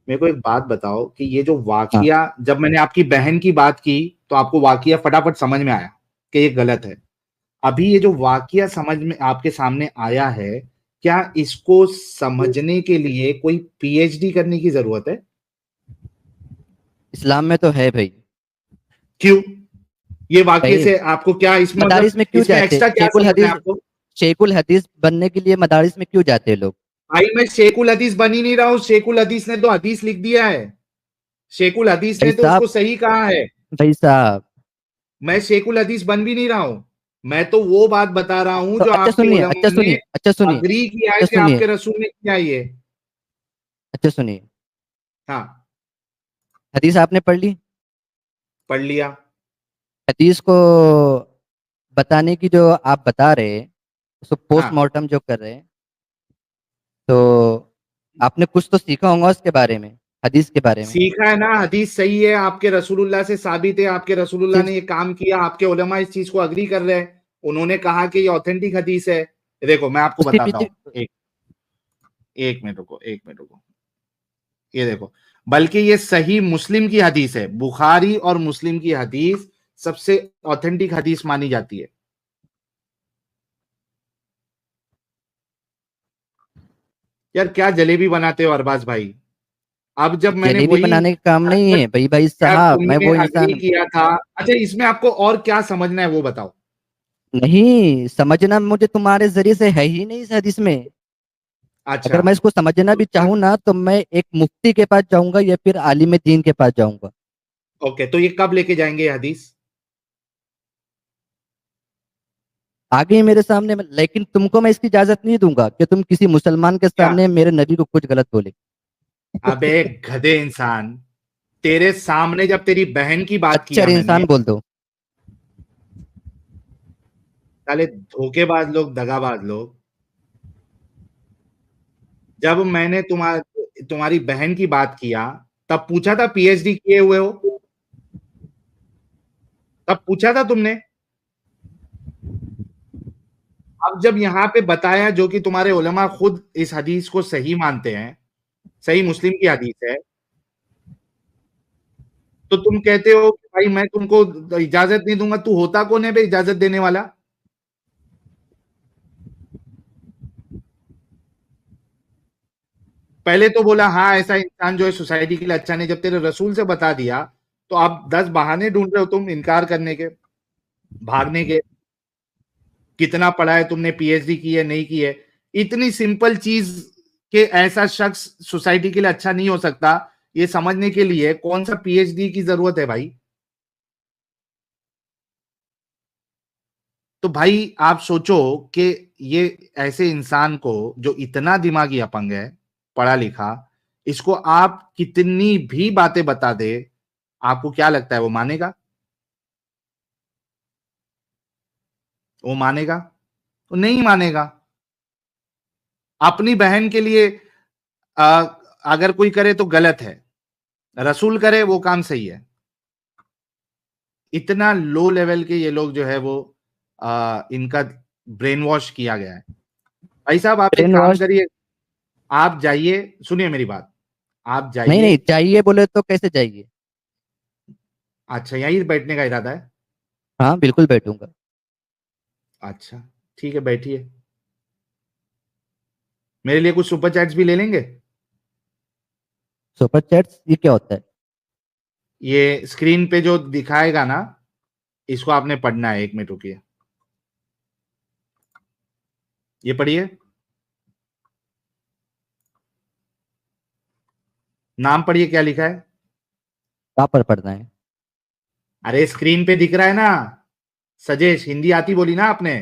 मेरे को एक बात बताओ कि ये जो हाँ, वाकया, जब मैंने आपकी बहन की बात की तो आपको वाकया फटाफट समझ में आया कि ये गलत है। अभी ये जो वाकया समझ में आपके सामने आया है, क्या इसको समझने के लिए कोई पीएचडी करने की जरूरत है? इस्लाम में तो है भाई। क्यों? ये वाकये भाई, से आपको क्या इसमें, मतलब मदारिस में क्यों इसमें जाते? एक्स्ट्रा क्या समझना है आपको? शेखुल हदीस बनने के लिए मदारिस में क्यों जाते हैं लोग? भाई मैं शेखुल हदीस बन ही नहीं रहा हूं, शेखुल हदीस ने तो हदीस लिख दिया है, शेखुल हदीस भाई ने तो उसको साहब, सही कहा है। भाई साहब, मैं शेखुल हदीस बन भी नहीं रहा हूं, मैं तो वो बात बता रहा हूं तो जो अच्छा आपके सुनिए, अच्छा उलमा ने सुनिए, अच्छा सुनिए, अग्री किया है अच्छा कि सुनिए, आपके रसूल ने किया ये। अच्छा सुनिए। हाँ हदीस आपने पढ़ ली? पढ़ लिया। हदीस को बताने की जो आप बता रहे हैं, उसको हाँ पोस्टमार्टम जो कर रहे हैं, तो आपने कुछ तो सीखा होगा उसके बारे में, हदीस के बारे में। सीखा है ना, हदीस सही है, आपके रसूलुल्लाह से साबित है, आपके रसूलुल्लाह सिर्फ ने ये काम किया, आपके उलमा इस चीज को अग्री कर रहे हैं, उन्होंने कहा कि ये ऑथेंटिक हदीस है। देखो मैं आपको उसके बताता पीछे। हूँ, एक एक मिनट रुको, एक मिनट रुको। ये देखो, बल्कि ये सही मुस्लिम की हदीस है, बुखारी और मुस्लिम की हदीस सबसे ऑथेंटिक हदीस मानी जाती है। यार क्या जलेबी बनाते हो अरबाज भाई? अब जब मैंने जलेबी वही बनाने का काम नहीं हरकत, है भाई, भाई यार साहब, मैं तुमने वो अग्री इंसान। किया था। अच्छा इसमें आपको और क्या समझना है वो बताओ। नहीं समझना मुझे तुम्हारे जरिए से है ही नहीं इस हदीस में। अच्छा अगर मैं इसको समझना भी चाहूँ ना, तो मैं एक मुफ्ती के पास जाऊंगा या फिर आलिम दीन के पास जाऊंगा। ओके, तो ये कब लेके जाएंगे ये हदीस? आगे ही मेरे सामने, लेकिन तुमको मैं इसकी इजाजत नहीं दूंगा कि तुम किसी मुसलमान के क्या? सामने मेरे नबी को कुछ गलत बोले। अबे गधे इंसान, तेरे सामने जब तेरी बहन की बात अच्छा किया मैंने, इंसान बोल दो। साले धोखेबाज लोग, दगाबाज लोग, जब मैंने तुम्हारी बहन की बात किया तब पूछा था पीएचडी किए हुए हो? तब पूछा था तुमने? अब जब यहाँ पे बताया जो कि तुम्हारे उलमा खुद इस हदीस को सही मानते हैं, सही मुस्लिम की हदीस है, तो तुम कहते हो कि भाई मैं तुमको इजाजत नहीं दूंगा। तू होता कौन है बे इजाजत देने वाला? पहले तो बोला हाँ ऐसा इंसान जो है सोसाइटी के लिए अच्छा नहीं, जब तेरे रसूल से बता दिया तो आप 10 बहाने ढूंढ रहे हो तुम इनकार करने के, भागने के। कितना पढ़ा है तुमने, पीएचडी की है नहीं की है, इतनी सिंपल चीज के ऐसा शख्स सोसाइटी के लिए अच्छा नहीं हो सकता, ये समझने के लिए कौन सा पीएचडी की जरूरत है भाई। तो भाई आप सोचो कि ये ऐसे इंसान को जो इतना दिमागी अपंग है, पढ़ा लिखा, इसको आप कितनी भी बातें बता दे, आपको क्या लगता है वो मानेगा? वो मानेगा? वो नहीं मानेगा। अपनी बहन के लिए अगर कोई करे तो गलत है, रसूल करे वो काम सही है। इतना लो लेवल के ये लोग जो है वो इनका ब्रेन वॉश किया गया है। भाई साहब आप एक ब्रेन काम वॉश करिए, आप जाइए, सुनिए मेरी बात, आप नहीं जाइए। नहीं चाहिए बोले तो कैसे चाहिए? अच्छा, यहीं बैठने का इरादा है? हाँ बिल्कुल बैठूंगा। अच्छा ठीक है, बैठिए। मेरे लिए कुछ सुपर चैट्स भी ले लेंगे? सुपर चैट्स ये क्या होता है? ये स्क्रीन पे जो दिखाएगा ना, इसको आपने पढ़ना है। 1 मिनट रुकिए, ये पढ़िए। नाम पढ़िए, क्या लिखा है? कहाँ पर पढ़ना है? अरे स्क्रीन पे दिख रहा है ना, सजेश। हिंदी आती बोली ना आपने?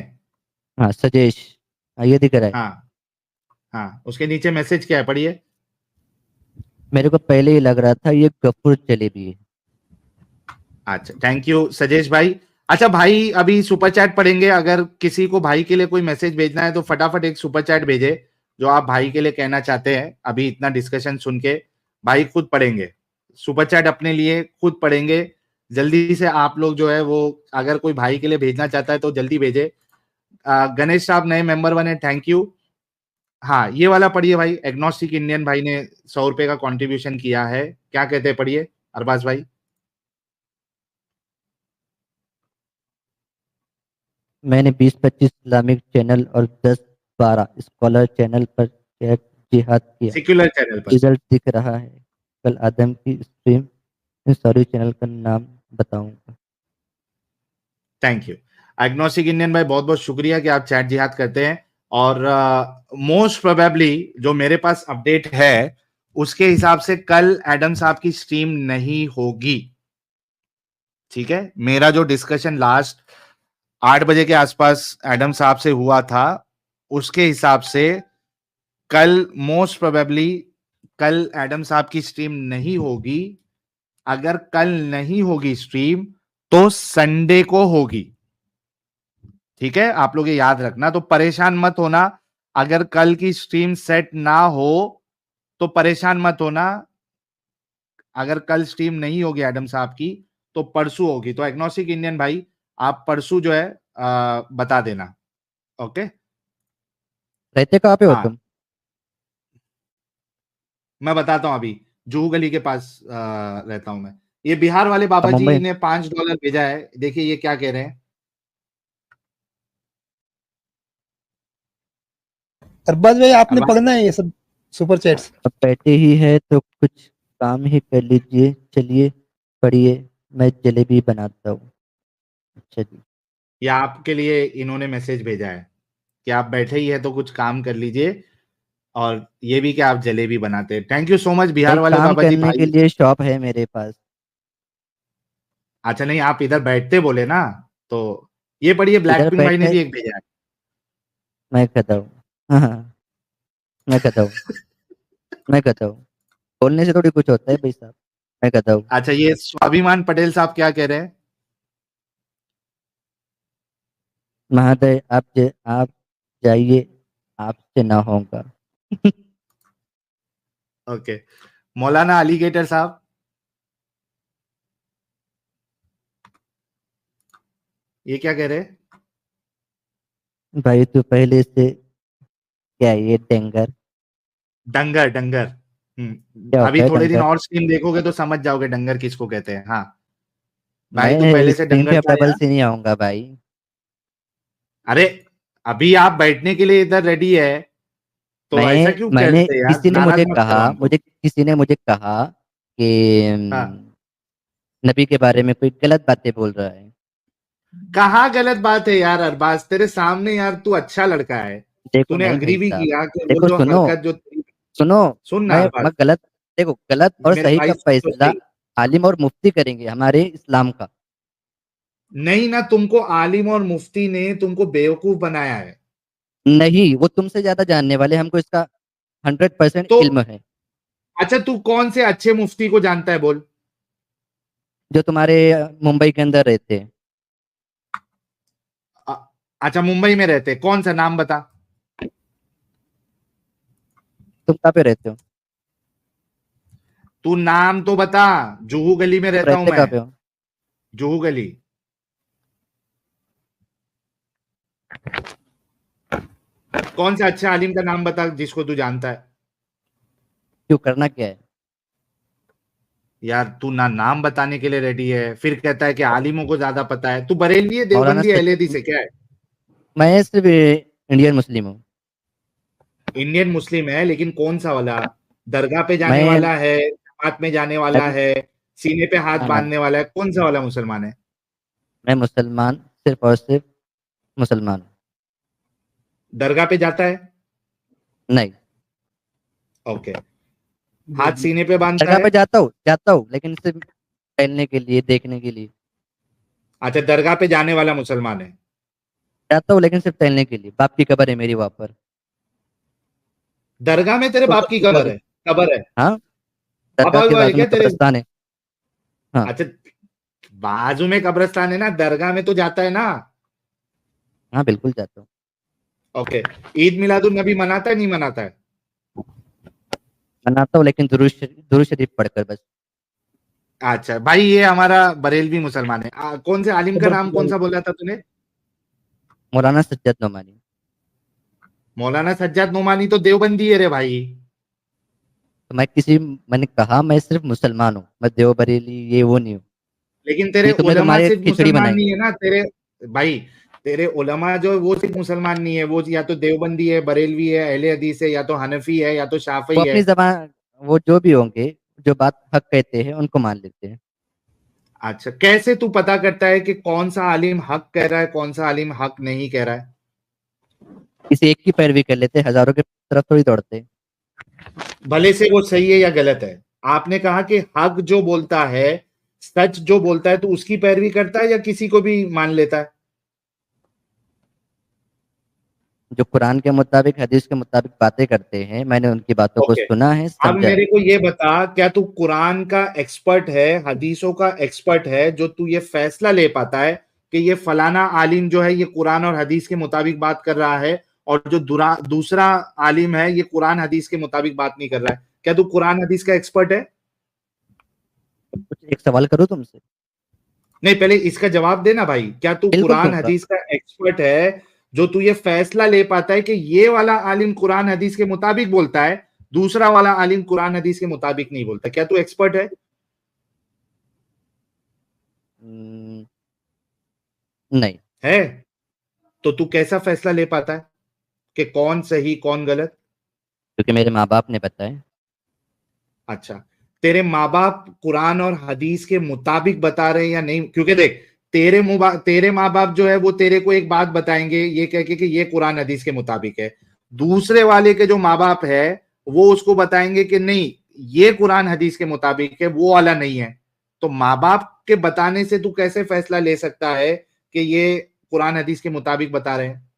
हाँ सजेश, हाँ ये दिख रहा है। हाँ हाँ, उसके नीचे मैसेज क्या है, पढ़िए। मेरे को पहले ही लग रहा था ये गफूर जलेबी है। अच्छा, थैंक यू सजेश भाई। अच्छा भाई, अभी सुपर चैट पढ़ेंगे। अगर किसी को भाई के लिए कोई मैसेज भेजना है तो फटाफट एक सुपर चैट भेजे, जो आप भाई के लिए कहना चाहते हैं। अभी इतना डिस्कशन सुन के भाई खुद पढ़ेंगे सुपर चैट, अपने लिए खुद पढ़ेंगे। जल्दी से आप लोग जो है वो, अगर कोई भाई के लिए भेजना चाहता है तो जल्दी भेजे। गणेश साहब नए मेंबर बने, थैंक यू। हाँ, ये वाला पढ़िए भाई। एग्नोस्टिक इंडियन भाई ने 100 रुपए का कंट्रीब्यूशन किया है, क्या कहते हैं, पढ़िए अरबाज भाई। मैंने 20-25 इस्लामिक चैनल और 10-12 स्कॉलर चैनल पर चैट जिहाद किया, सेक्युलर चैनल पर। रिजल्ट दिख रहा है। कल आदम की स्ट्रीम, सॉरी चैनल का नाम बताऊंगा। थैंक यू एग्नोस्टिक इंडियन भाई, बहुत बहुत शुक्रिया कि आप चैट जिहाद करते हैं। और मोस्ट प्रोबेबली जो मेरे पास अपडेट है उसके हिसाब से कल एडम साहब की स्ट्रीम नहीं होगी। ठीक है, मेरा जो डिस्कशन लास्ट 8 बजे के आसपास एडम साहब से हुआ था, उसके हिसाब से कल मोस्ट प्रोबेबली कल एडम साहब की स्ट्रीम नहीं होगी। अगर कल नहीं होगी स्ट्रीम तो संडे को होगी। ठीक है, आप लोग ये याद रखना, तो परेशान मत होना। अगर कल की स्ट्रीम सेट ना हो तो परेशान मत होना। अगर कल स्ट्रीम नहीं होगी एडम साहब की तो परसों होगी। तो एग्नोस्टिक इंडियन भाई, आप परसों जो है बता देना। ओके, रहते कहाँ पे हो हाँ तुम? मैं बताता हूं। अभी जूहू गली के पास रहता हूं मैं। ये बिहार वाले बाबा जी मुंबई। ने $5 भेजा है, देखिए ये क्या कह रहे हैं। अरबाज भाई आपने अरबाज, पढ़ना है ये सब सुपर चैट्स? अब बैठे ही है तो कुछ काम ही कर लीजिए। चलिए पढ़िए, मैं जलेबी बनाता हूँ। अच्छा जी। ये आपके लिए इन्होंने मैसेज भेजा है कि आप बैठे ही है तो कुछ काम कर लीजिए, और ये भी कि आप जलेबी बनाते हैं। थैंक यू सो मच भाई बिहार वाले काम बाबा जी करने के भाई। लिए शॉप है मेरे पास। अच्छा नहीं, आप इधर बैठते बोले ना, तो ये पढ़िए, ब्लैक इधर पिंक भाई ने बैठने भी एक भेजा है। मैं कहता हूँ। हाँ हाँ, मैं कहता हूँ, मैं कहता हूँ, बोलने से थोड़ी कुछ होता है भाई साहब। मैं कहता हूँ, अच्छा, ये स्वाभिमान पटेल साहब क्या कह रहे हैं? महादय आप जाइए, आपसे ना होगा। ओके, मौलाना अलीगेटर साहब, ये क्या कह रहे हैं? भाई तू पहले से क्या है ये डेंगर? डंगर डंगर। क्या होता अभी है थोड़े दिन डंगर? और स्ट्रीम देखोगे तो समझ जाओगे डंगर किसको कहते हैं। हाँ भाई, तू मैं पहले से स्क्रीन डंगर पे था डबल या? से नहीं आऊंगा भाई। अरे अभी आप बैठने के लिए इधर रेडी है, तो ऐसा क्यों मैंने करते हैं यार, किसी ने नाराज मुझे मत करो कहा, हमको। कि हाँ, नबी के बारे में कोई गलत बातें बोल रहा है। कहाँ गलत बात है यार अरबाज, तेरे सामने यार तू अच्छा लड़का है, देखो तूने नहीं अग्री भाई भी साहब, किया कि वो देखो जो सुनो, हरकत जो सुनो, सुन ना मैं अरबाज, गलत, देखो गलत और मेरे सही भाई का सुन तो फैसला सही। आलिम और मुफ्ती करेंगे हमारे इस्लाम का। नहीं ना, तुमको आलिम और मुफ्ती ने तुमको बेवकूफ बनाया है। नहीं, वो तुमसे ज्यादा जानने वाले, हमको इसका 100% तो इल्म है। अच्छा, तू कौन से अच्छे मुफ्ती को जानता है बोल। जो तुम्हारे मुंबई के अंदर रहते हैं। अ- अच्छा, मुंबई में रहते, कौन सा नाम बता। तुम कहाँ पे रहते हो? तू नाम तो बता। जुहू गली में तुम रहता हूं रहते मैं। कहाँ पे हो? जुहू गली। कौन सा अच्छा आलिम का नाम बता जिसको तू जानता है। क्यों, करना क्या है? यार तू ना नाम बताने के लिए रेडी है, फिर कहता है कि आलिमों को ज्यादा पता है। तू बरेलवी है, मौलाना देवबंदी है, अहले सज्जद, हदीस है, क्या है। मैं सिर्फ इंडियन मुस्लिम हूँ। इंडियन मुस्लिम है, लेकिन कौन सा वाला। दरगाह पे जाने मैं वाला है, जमात में जाने वाला मैं है, सीने पे हाथ ना ना बांधने वाला है, कौन सा वाला मुसलमान है। मैं मुसलमान, सिर्फ और सिर्फ मुसलमान हूँ। दरगाह पे जाता है। नहीं, ओके। हाथ सीने पे बांधता दरगाह है। पे जाता हूँ लेकिन सिर्फ टहलने के लिए, देखने के लिए। अच्छा, दरगाह पे जाने वाला मुसलमान है। जाता हूँ लेकिन सिर्फ टहलने के लिए, बाप की कब्र है मेरी वहां पर। दरगाह में तेरे तो बाप की तो कब्र अभी, है। कब्र है। हाँ, बाबा दरगाह के बाबा है बाजू में क्या तेरे। कब्रिस्तान है। हाँ। अच्छा, बाजू में कब्रिस्तान है ना, दरगाह में तो जाता है ना। हाँ बिल्कुल जाता हूँ। ओके। ईद मिलादुन नबी मनाता है, नहीं मनाता है। मनाता हूँ लेकिन दुरूद शरीफ पढ़कर बस। अच्छा भाई, ये हमारा बरेलवी मुसलमान है। कौन से आलिम का नाम कौन सा बोला था तूने। मौलाना सज्जद नोमानी। मौलाना सज्जाद नोमानी तो देवबंदी है रे भाई। तो मैंने कहा मैं सिर्फ मुसलमान हूँ, मैं देवबरेली ये वो नहीं हूँ। लेकिन तेरे ये तुमने तो उलमा हमारे सिर्फ खिचड़ी मुसलमान बनाई। नहीं है ना तेरे भाई। तेरे उलमा जो है वो सिर्फ मुसलमान नहीं है, वो या तो देवबंदी है, बरेलवी है, अहले हदीस है, या तो हनफी है, या तो वो शाफई है। अपनी जबान, वो जो भी होंगे, जो बात हक कहते हैं उनको मान लेते हैं। अच्छा, कैसे तू पता करता है कि कौन सा आलिम हक कह रहा है, कौन सा आलिम हक नहीं कह रहा है। किसी एक की पैरवी कर लेते हैं, हजारों की तरफ थोड़ी दौड़ते। भले से वो सही है या गलत है। आपने कहा कि हक जो बोलता है, सच जो बोलता है, तो उसकी पैरवी करता है या किसी को भी मान लेता है। जो कुरान के मुताबिक, हदीस के मुताबिक बातें करते हैं, मैंने उनकी बातों को ओके। सुना है, अब समझा मेरे है। को ये बता, क्या तू कुरान का एक्सपर्ट है, हदीसों का एक्सपर्ट है, जो तू ये फैसला ले पाता है कि ये फलाना आलिम जो है ये कुरान और हदीस के मुताबिक बात कर रहा है, और जो दूसरा आलिम है ये कुरान हदीस के मुताबिक बात नहीं कर रहा है। क्या तू कुरान हदीस का एक्सपर्ट है। कुछ एक सवाल करूँ तुमसे? नहीं, पहले इसका जवाब देना भाई, क्या तू बिल्कुल कुरान दूंगा। हदीस का एक्सपर्ट है, जो तू ये फैसला ले पाता है कि ये वाला आलिम कुरान हदीस के मुताबिक बोलता है, दूसरा वाला आलिम कुरान हदीस के मुताबिक नहीं बोलता। क्या तू एक्सपर्ट है। हम्म, नहीं। है। तो तू कैसा फैसला ले पाता है कि कौन सही कौन गलत। क्योंकि मेरे माँ बाप ने बताया। अच्छा, तेरे माँ बाप कुरान और हदीस के मुताबिक बता रहे हैं या नहीं, क्योंकि देख, तेरे माँ बाप जो है वो तेरे को एक बात बताएंगे ये कह के कि ये कुरान हदीस के मुताबिक है। दूसरे वाले के जो माँ बाप है वो उसको बताएंगे कि नहीं, ये कुरान हदीस के मुताबिक है, वो वाला नहीं है। तो माँ बाप के बताने से तू कैसे फैसला ले सकता है कि ये कुरान हदीस के मुताबिक बता रहे हैं।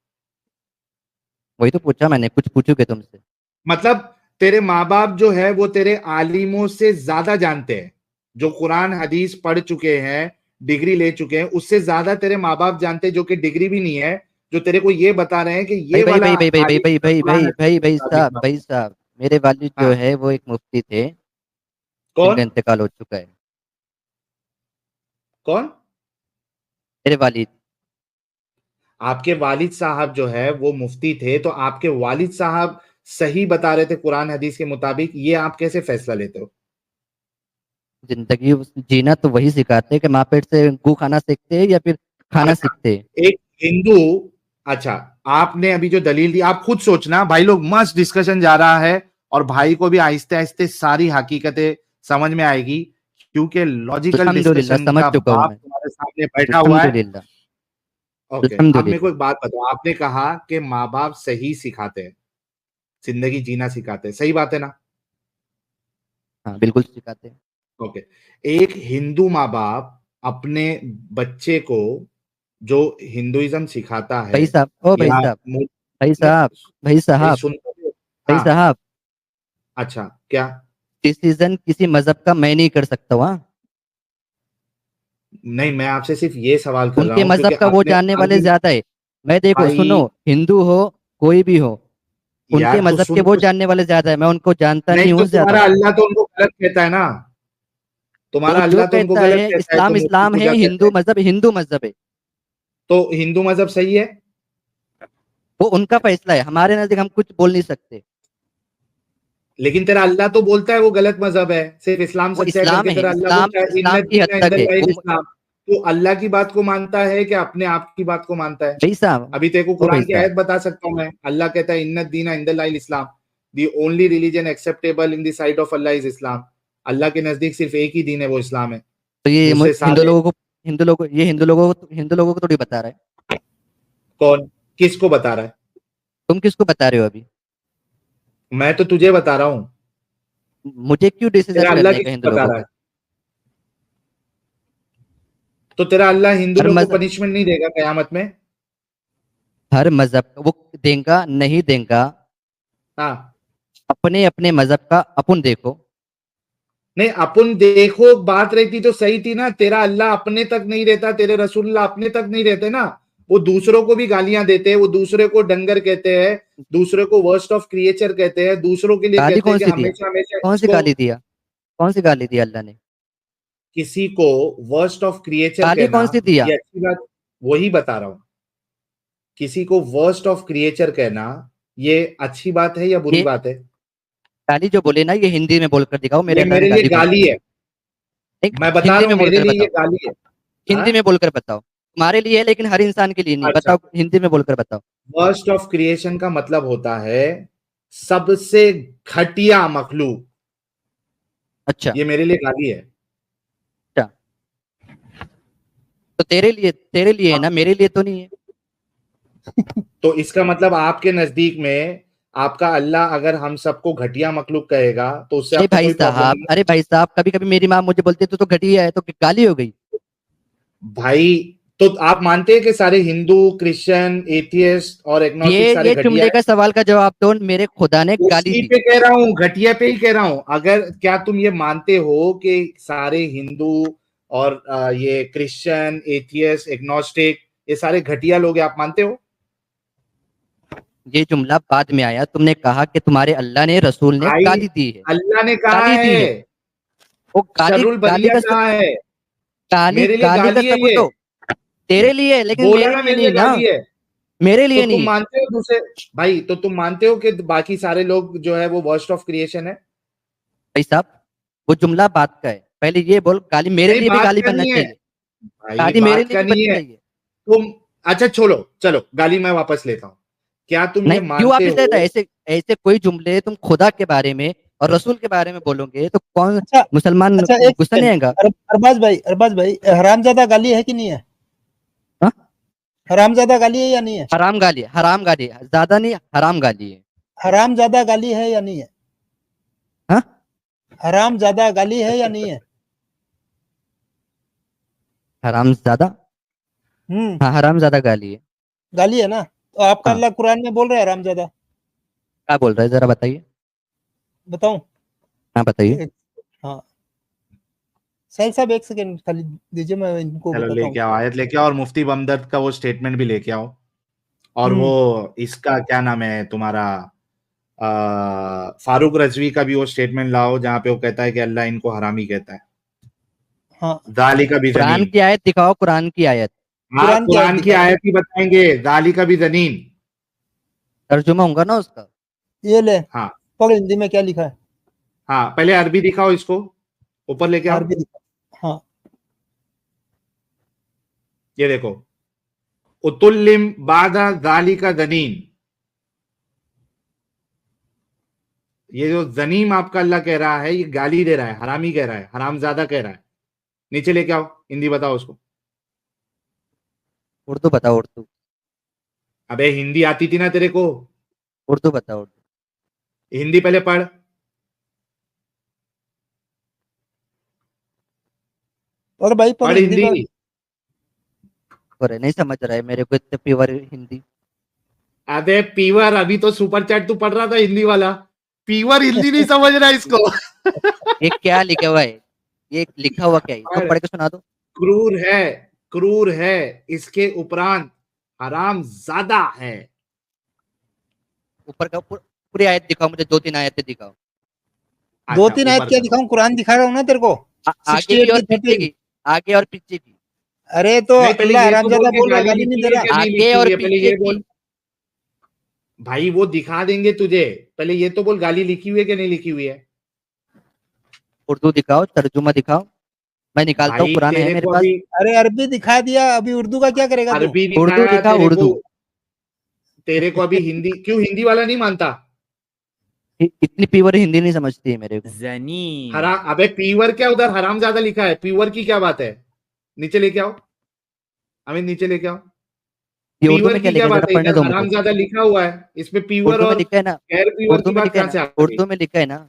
वही तो पूछा मैंने, कुछ पूछोगे तुमसे? मतलब तेरे माँ बाप जो है वो तेरे आलिमों से ज्यादा जानते हैं, जो कुरान हदीस पढ़ चुके हैं, डिग्री ले चुके हैं, उससे ज्यादा तेरे माँ बाप जानते हैं, जो कि डिग्री भी नहीं है, जो तेरे को ये बता रहे हैं कि भाई ये भाई वाला भाई भाई भाई भाई आलिम भाई का भाई कुरान भाई हदीस भाई के भाई मुताबिक साहब, बात। भाई साहब, मेरे वालिद जो हाँ। है वो एक मुफ्ती थे, कौन। जिनका इंतकाल हो चुका है। कौन। मेरे वालिद। आपके वालिद साहब जो है वो मुफ्ती थे, तो आपके वालिद साहब सही बता रहे थे कुरान हदीस के मुताबिक, ये आप कैसे फैसला लेते हो। जिंदगी जीना तो वही सिखाते हैं कि माँ पेट से गू खाना सीखते हैं या फिर खाना अच्छा, सीखते हैं। एक हिंदू। अच्छा, आपने अभी जो दलील दी, आप खुद सोचना भाई लोग, मस्त डिस्कशन जा रहा है, और भाई को भी आहिस्ते आहिस्ते सारी हकीकतें समझ में आएगी, क्योंकि लॉजिकल अल्हम्दुलिल्लाह डिस्कशन समझ का चुका हूँ बाप मैं। तुम्हारे सामने बैठा हुआ है। अल्हम्दुलिल्लाह। ओके, अब मेरे को अल्हम्दुलिल्लाह। एक बात बताओ, आपने कहा कि माँ बाप सही सिखाते हैं, जिंदगी जीना सिखाते हैं, सही बात है ना? हाँ, बिल्कुल सिखाते हैं। ओके, एक हिंदू माँ बाप अपने बच्चे को जो हिंदुइज्म सिखाता है भाई साहब, ओ भाई या साहब, मु- भाई नहीं, साहब, भाई मेरी साहब, सुन तो लो। भाई हाँ, साहब, अच्छा, क्या? डिसीजन किसी मजहब का मैं नहीं कर सकता हूँ, हाँ? नहीं, मैं आपसे सिर्फ ये सवाल कर रहा उनके हूँ मजहब क्योंकि का वो आपने जानने वाले अभी, ज्यादा है। मैं देखो, सुनो, भाई हिंदू हो, कोई भी हो, उनके यार तो मजहब के सुन वो तो, जानने वाले ज्यादा है, मैं उनको जानता नहीं नहीं तो हूँ तुम्हारा ज्यादा। अल्लाह तो उनको गलत कहता है ना, वो तुम्हारा जो अल्लाह तो उनको कहता गलत है कहता है, तो इस्लाम मूर्ति इस्लाम है, पूजा कहते हिंदू हैं, मजहब हिंदू मजहब है। तो हिंदू मजहब सही है। वो उनका फैसला है, हमारे नजदीक हम कुछ बोल नहीं सकते। लेकिन तेरा अल्लाह तो बोलता है वो गलत मजहब है, सिर्फ इस्लाम वो सच्चा है इस्लाम करके है, तेरा अल्लाह इस्लाम बोलता है, इन्ना इस्लाम की हद दीना तक है इंदल्लाहिल वो। इस्लाम। तो अल्लाह की बात को मानता है कि अपने आप की बात को मानता है? भाई साहब, अभी तेरे को ओ भाई कुरान की साहब, आयत बता सकता हूं मैं, अल्लाह कहता है इन्ना दीना इंदल्लाहिल इस्लाम, the only religion acceptable in the sight of Allah is Islam. अल्लाह के नजदीक सिर्फ एक ही दीन है, वो इस्लाम है। तो ये दूसरे हिंदू सारे, लोगों को, हिंदू लोगों को थोड़ी बता रहा है। कौन किसको बता रहा है? तुम किसको बता रहे हो अभी? मैं तो तुझे बता रहा हूँ। मुझे क्यों डिसीजन तेरा अल्लाह करने का हिंदू किसको बता लोगों रहा है? का? तो तेरा अल्लाह हिंदू हर लोग को मजहब, पनिशमेंट नहीं देगा कयामत में? हर मजहब का वो देगा नहीं देगा, हाँ, अपने अपने मजहब का अपन देखो। नहीं अपन देखो बात रहती तो सही थी ना, तेरा अल्लाह अपने तक नहीं रहता, तेरे रसूलुल्लाह अपने तक नहीं रहते ना, वो दूसरों को भी गालियां देते हैं, वो दूसरे को डंगर कहते हैं, दूसरे को वर्स्ट ऑफ क्रिएचर कहते हैं, दूसरों के लिए गाली कहते हैं कौन कि सी दिया? हमेशा हमेशा कौन सी इसको, गाली दिया? कौन सी गाली दिया अल्लाह ने? किसी को वर्स्ट ऑफ क्रिएचर गाली कहना कौन सी दिया? ये अच्छी बात, वही बता रहा हूं, किसी को वर्स्ट ऑफ क्रिएचर कहना ये अच्छी बात है या बुरी ये बात है? गाली जो बोले ना, ये हिंदी में बोलकर दिखाओ, मेरे ये अल्लाह ने मेरे लिए गाली कौन सी गाली दी? है, एक मैं बता हिंदी रहा हूं में मेरे बोलकर लिए ये बताओ, गाली है। हिंदी हाँ? में बोलकर बताओ। तुम्हारे लिए है लेकिन हर इंसान के लिए नहीं, अच्छा, बताओ हिंदी में बोलकर बताओ। वर्स्ट ऑफ क्रिएशन का मतलब होता है सबसे घटिया मखलूक, अच्छा, ये मेरे लिए गाली है। अच्छा, तो तेरे लिए है हाँ, ना, मेरे लिए तो नहीं है। तो इसका मतलब आपके नजदीक में आपका अल्लाह अगर हम सबको घटिया मखलूक कहेगा तो उससे आपको कोई प्रॉब्लम नहीं है? अरे भाई साहब, कभी कभी मेरी माँ मुझे बोलती है, तो घटिया है, तो गाली हो गई। भाई, तो आप मानते हैं कि सारे हिंदू, क्रिश्चियन, एथियस्ट और एग्नोस्टिक सारे ये घटिया जुमले है? का सवाल का जवाब दो, मेरे खुदा ने गाली उसी दी। पे कह रहा हूं, घटिया पे ही कह रहा हूं। अगर क्या तुम ये मानते हो कि सारे हिंदू और ये क्रिश्चियन, एथियस्ट, एग्नोस्टिक ये सारे घटिया लोग हैं, आप मानते हो? ये जुमला बाद में आया, तुमने कहा कि तुम्हारे अल्लाह ने, रसूल ने भाई, गाली दी है। अल्लाह ने कहा गाली दी है, है। वो गाली, शरुल गाली बरिया का कहा है, गाली मेरे लिए गाली का गाली है सबूत ये, दो। तेरे लिए है, लेकिन बोला मेरे ना लिए मेरे नहीं लिए ना। गाली है। मेरे तो लिए नहीं तुम है। मानते हो दूसरे, भाई तो तुम मानते हो कि बाकी सारे लोग जो है वो वर्स्ट ऑफ क्रिएशन है? भाई साहब, वो जुमला बात का है, पहले ये बोल, गाली मेरे नहीं, लिए भी बात गाली का बनना नहीं है चाहिए। भाई, गाली मेरे बात लिए का भी नहीं बननी है। चाहिए। तुम, अच्छा छोड़ो, चलो गाली मैं वापस लेता हूं। क्या तुम नहीं, ये क्यों मानते वापिस लेता है? हो? ऐसे ऐसे कोई जुमले तुम खुदा के बारे में और रसूल के बारे में बोलोगे तो कौन अच्छा, मुसलमान अच्छा, एक गुस्सा नहीं सेकंड। आएगा? अरबाज भाई, हरामजादा गाली है कि नहीं है? हाँ? हरामजादा गाली है या नहीं है? हराम गाली है, ज्यादा नहीं, हराम गाली है। हरामजादा गाली है या नहीं है? हाँ? हरामजादा गाली है या नहीं है? हराम ज्यादा, हम्म। हाँ, हराम ज्यादा गाली है। गाली है ना, तो आपका हाँ, अल्लाह कुरान में बोल रहा है हरामजादा? क्या बोल रहा है, जरा बताइए। बताऊं? हाँ, बताइए। हाँ, साहिल साहब एक सेकंड खाली दीजिए, मैं इनको चलो बताता हूँ। लेके आओ, आयत लेके आओ, और मुफ्ती बमदर्द का वो स्टेटमेंट भी लेके आओ, और वो हम्म। इसका क्या नाम है तुम्हारा, फारूक रजवी का भी वो स्टेटमेंट लाओ जहां पे वो कहता है कि अल्लाह इनको हरामी कहता है, हाँ, जालिका भी कुरान जनीन। की आयत दिखाओ, कुरान की आयत। हाँ, कुरान की आयत कुरान की दिखाता हूँ। आयत ही बताएंगे, जालिका भी जनीन। तर्जुमा होगा ना उसका? ये ले, हाँ, पढ़ हिंदी में क्या लिखा है। हाँ, पहले अरबी दिखाओ, इसको ऊपर लेके आओ। अरबी दिखा। हाँ, ये देखो, उतुल्लिम बादा जालिका जनीन, ये जो जनीम आपका अल्लाह कह रहा है, ये गाली दे रहा है, हरामी कह रहा है, हरामजादा कह रहा है। नीचे लेके आओ, हिंदी बताओ उसको। उर्दू बताओ, उर्दू। अबे हिंदी आती थी ना तेरे को? उर्दू बताओ, उर्दू। हिंदी पहले पढ़। और भाई पढ़ पढ़ हिंदी पढ़। हिंदी। और नहीं समझ रहा है मेरे को इतने प्योर हिंदी। अबे पीवर, अभी तो सुपर चैट तू पढ़ रहा था हिंदी वाला। पीवर हिंदी नहीं समझ रहा इसको। ये क्या लिखा हुआ है? ये लिखा हुआ क्या है? तुम पढ़। पढ़ के सुना दो। क्रूर है, क्रूर है, इसके उपरांत हराम ज्यादा है। ऊपर का पूरी आयत दिखाओ मुझे, 2-3 आयतें दिखाओ। दो अच्छा, तीन आयत ऊपर क्या करो। दिखाऊं? कुरान दिखा रहा हूँ ना तेरे को। आगे की 68 और की पीछे 13। की, आगे और पीछे की। अरे तो नहीं, पहले अल्लाह ये तो बोल हरामजादा के बोल रहा, गाली गाली नहीं लिखी दे हुई है रहा। क्या नहीं आगे लिखी और हुई है, पहले पीछे ये की। बोल। भाई वो दिखा देंगे तुझे, पहले ये तो बोल गाली लिखी हुई है कि नहीं लिखी हुई है। उर्दू दिखाओ, तर्जुमा दिखाओ। मैं निकालता हूँ, भाई कुरान है तेरे मेरे को पास। अभी अरे अरबी दिखा दिया, अभी उर्दू का क्या करेगा तू? अरबी उर्दू दिखाया, दिखा, उर्दू। तेरे को अभी हिंदी क्यों, हिंदी वाला नहीं मानता? इतनी प्योर हिंदी नहीं समझती है मेरे को। हरा, अबे पीवर क्या उधर हराम ज्यादा लिखा है, पीवर की क्या बात है? नीचे लेके आओ, अमित नीचे लेके आओ। ये उर्दू पीवर में क्या की क्या लिखा है, बात जरा है? पढ़ने इधर दो मुझे। हराम ज्यादा लिखा हुआ है, इसमें पीवर उर्दू में और लिखा है ना? गैर पीवर उर्दू की में बात लिखा है कहां ना? से आ गई? उर्दू में लिखा है ना?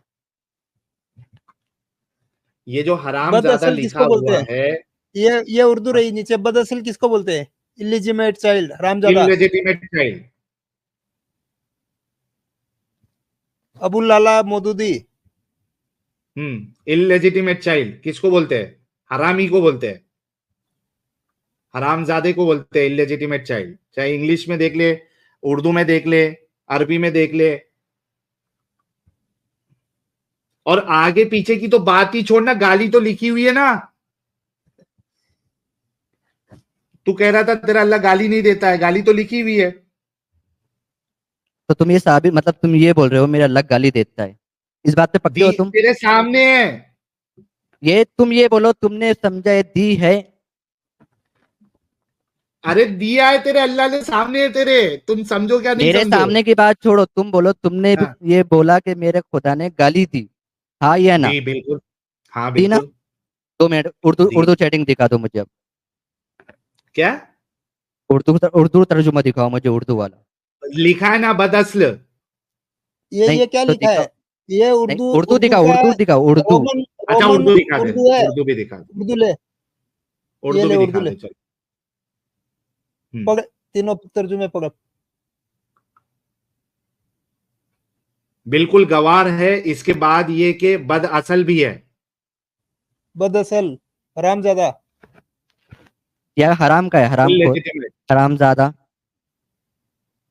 ये जो हराम ज्यादा बदअसल लिखा किसको बोलते हुआ हैं? है, ये उर्दू रही। नीचे बदअसल किसको बोलते हैं? इलिजिमेट चाइल्ड, हरामजादा। Illegitimate child. Abul Ala Maududi. Illegitimate child किसको बोलते हैं? हरामी को बोलते हैं, हरामजादे को बोलते हैं इलेजिटिमेट चाइल्ड। चाहे इंग्लिश में देख ले, उर्दू में देख ले, अरबी में देख ले। और आगे पीछे की तो बात ही छोड़ना, गाली तो लिखी हुई है ना। तू कह रहा था तेरा अल्लाह गाली नहीं देता है, गाली तो लिखी हुई है। तो तुम ये साबित, मतलब तुम ये बोल रहे हो मेरा अल्लाह गाली देता है? इस बात पे पक्के हो तुम? तेरे सामने है। ये तुम ये बोलो, तुमने समझा है दी है? अरे दिया है तेरे अल्लाह ने, सामने है तेरे, तुम समझो क्या नहीं मेरे समझो। सामने की बात छोड़ो, तुम बोलो तुमने हाँ, ये बोला कि मेरे खुदा ने गाली दी, हाँ या ना? दी बिल्कुल। हाँ दी ना? बिल्कुल। 2 मिनट उर्दू, दी। उर्दू चैटिंग दिखा दो मुझे अब। क्या उर्दू तर्जुमा दिखाओ मुझे, उर्दू वाला। लिखा है ना, बदअस्ल। नहीं ये क्या तो लिखा है? दिखाओ। ये नहीं, उर्दू, उर्दू उर्दू दिखाओ, का उर्दू दिखाओ, उर्दू। रोमन, अच्छा रोमन उर्दू दिखा दे, उर्दू है। उर्दू भी दिखा दे, उर्दू ले, ये उर्दू ले, भी उर्दू दिखा ले। दे, चल। हम्म, पढ़, तीनों तर्जुमे पढ़। बिल्कुल गवार है। इसके बाद ये कि बदअसल भी है। बदअसल, हरामजादा। या हराम का है, हराम खोर, इल्लेजिटिमेट, हराम ज्यादा।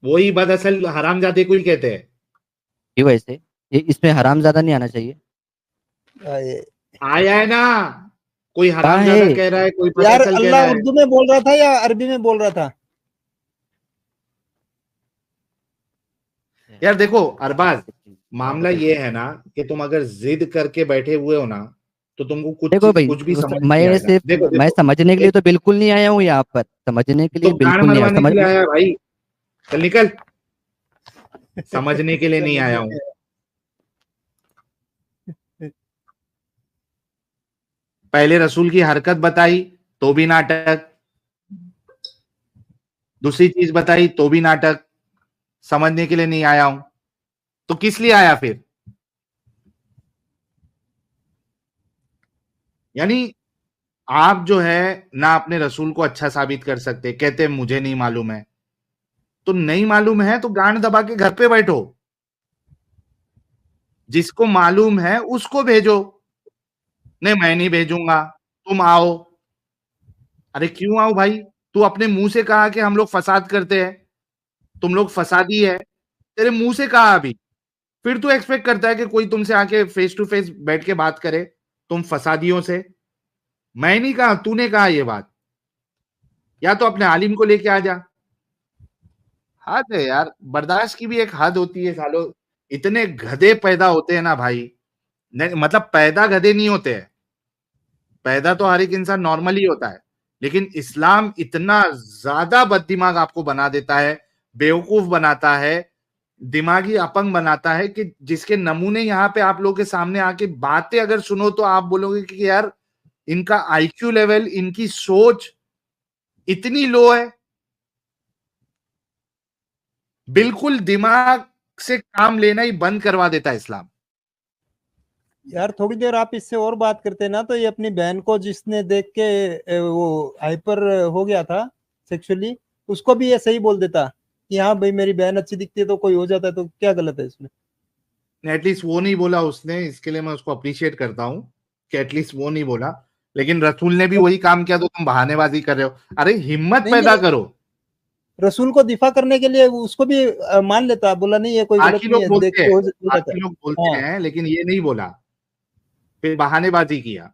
वही बदअसल हरामजादे को ही कहते हैं। क्यों ऐसे? ये इसमें हराम ज्यादा नहीं आना चाहिए? ये- आया है ना, कोई कहाँ हरामजादा है? कह रहा है, कोई यार बदअसल कह अल्लाह रहा है। उर्दू में बोल रहा था या अरबी में बोल रहा था? यार देखो अरबाज, मामला ये है ना कि तुम अगर जिद करके बैठे हुए हो ना, तो तुमको देखो भाई, कुछ भी समझ नहीं मैं आएगा। सिर्फ, देखो मैं देखो, समझने के लिए एक तो बिल्कुल नहीं आया हूँ यहाँ पर, समझने के तो लिए गाड़ बिल्कुल नहीं आया। मरवाने समझ, के लिए आया है भाई, चल निकल। समझने के लिए नहीं आया हूं। पहले रसूल की हरकत बताई तो भी नाटक, दूसरी चीज बताई तो भी नाटक। समझने के लिए नहीं आया हूं तो किस लिए आया फिर? यानी आप जो है ना अपने रसूल को अच्छा साबित कर सकते, कहते मुझे नहीं मालूम है। तो नहीं मालूम है तो गांड दबा के घर पे बैठो, जिसको मालूम है उसको भेजो। नहीं मैं नहीं भेजूंगा, तुम आओ। अरे क्यों आओ भाई? तू अपने मुंह से कहा कि हम लोग फसाद करते हैं, तुम लोग फसादी है, तेरे मुंह से कहा अभी। फिर तू एक्सपेक्ट करता है कि कोई तुमसे आके फेस टू फेस बैठ के बात करे, तुम फसादियों से। मैं नहीं कहा, तूने कहा ये बात। या तो अपने आलिम को लेके आ जा। हद है यार, बर्दाश्त की भी एक हद होती है सालो। इतने गधे पैदा होते हैं ना भाई। नहीं मतलब पैदा गधे नहीं होते हैं, पैदा तो हर एक इंसान नॉर्मल ही होता है, लेकिन इस्लाम इतना ज्यादा बददिमाग आपको बना देता है, बेवकूफ बनाता है, दिमागी अपंग बनाता है कि जिसके नमूने यहाँ पे आप लोगों के सामने आके बातें अगर सुनो तो आप बोलोगे कि यार इनका आईक्यू लेवल, इनकी सोच इतनी लो है। बिल्कुल दिमाग से काम लेना ही बंद करवा देता है इस्लाम। यार थोड़ी देर आप इससे और बात करते ना, तो ये अपनी बहन को जिसने देख के वो हाइपर हो गया था सेक्सुअली, उसको भी ये सही बोल देता कि हाँ भाई मेरी बहन अच्छी दिखती है तो कोई हो जाता है, तो क्या गलत है इसमें? एटलीस्ट वो नहीं बोला उसने, इसके लिए मैं उसको अप्रिशिएट करता हूँ कि एटलीस्ट वो नहीं बोला। लेकिन रसूल ने भी वही काम किया तो तुम बहानेबाजी कर रहे हो। अरे हिम्मत नहीं, पैदा नहीं, करो। रसूल को दिफा करने के लिए उसको भी मान लेता, बोला नहीं ये कोई गलत बाकी नहीं लोग है, बोलते देख के हैं, हो जाता बाकी है। लोग बोलते हाँ हैं, लेकिन ये नहीं बोला, फिर बहानेबाजी किया।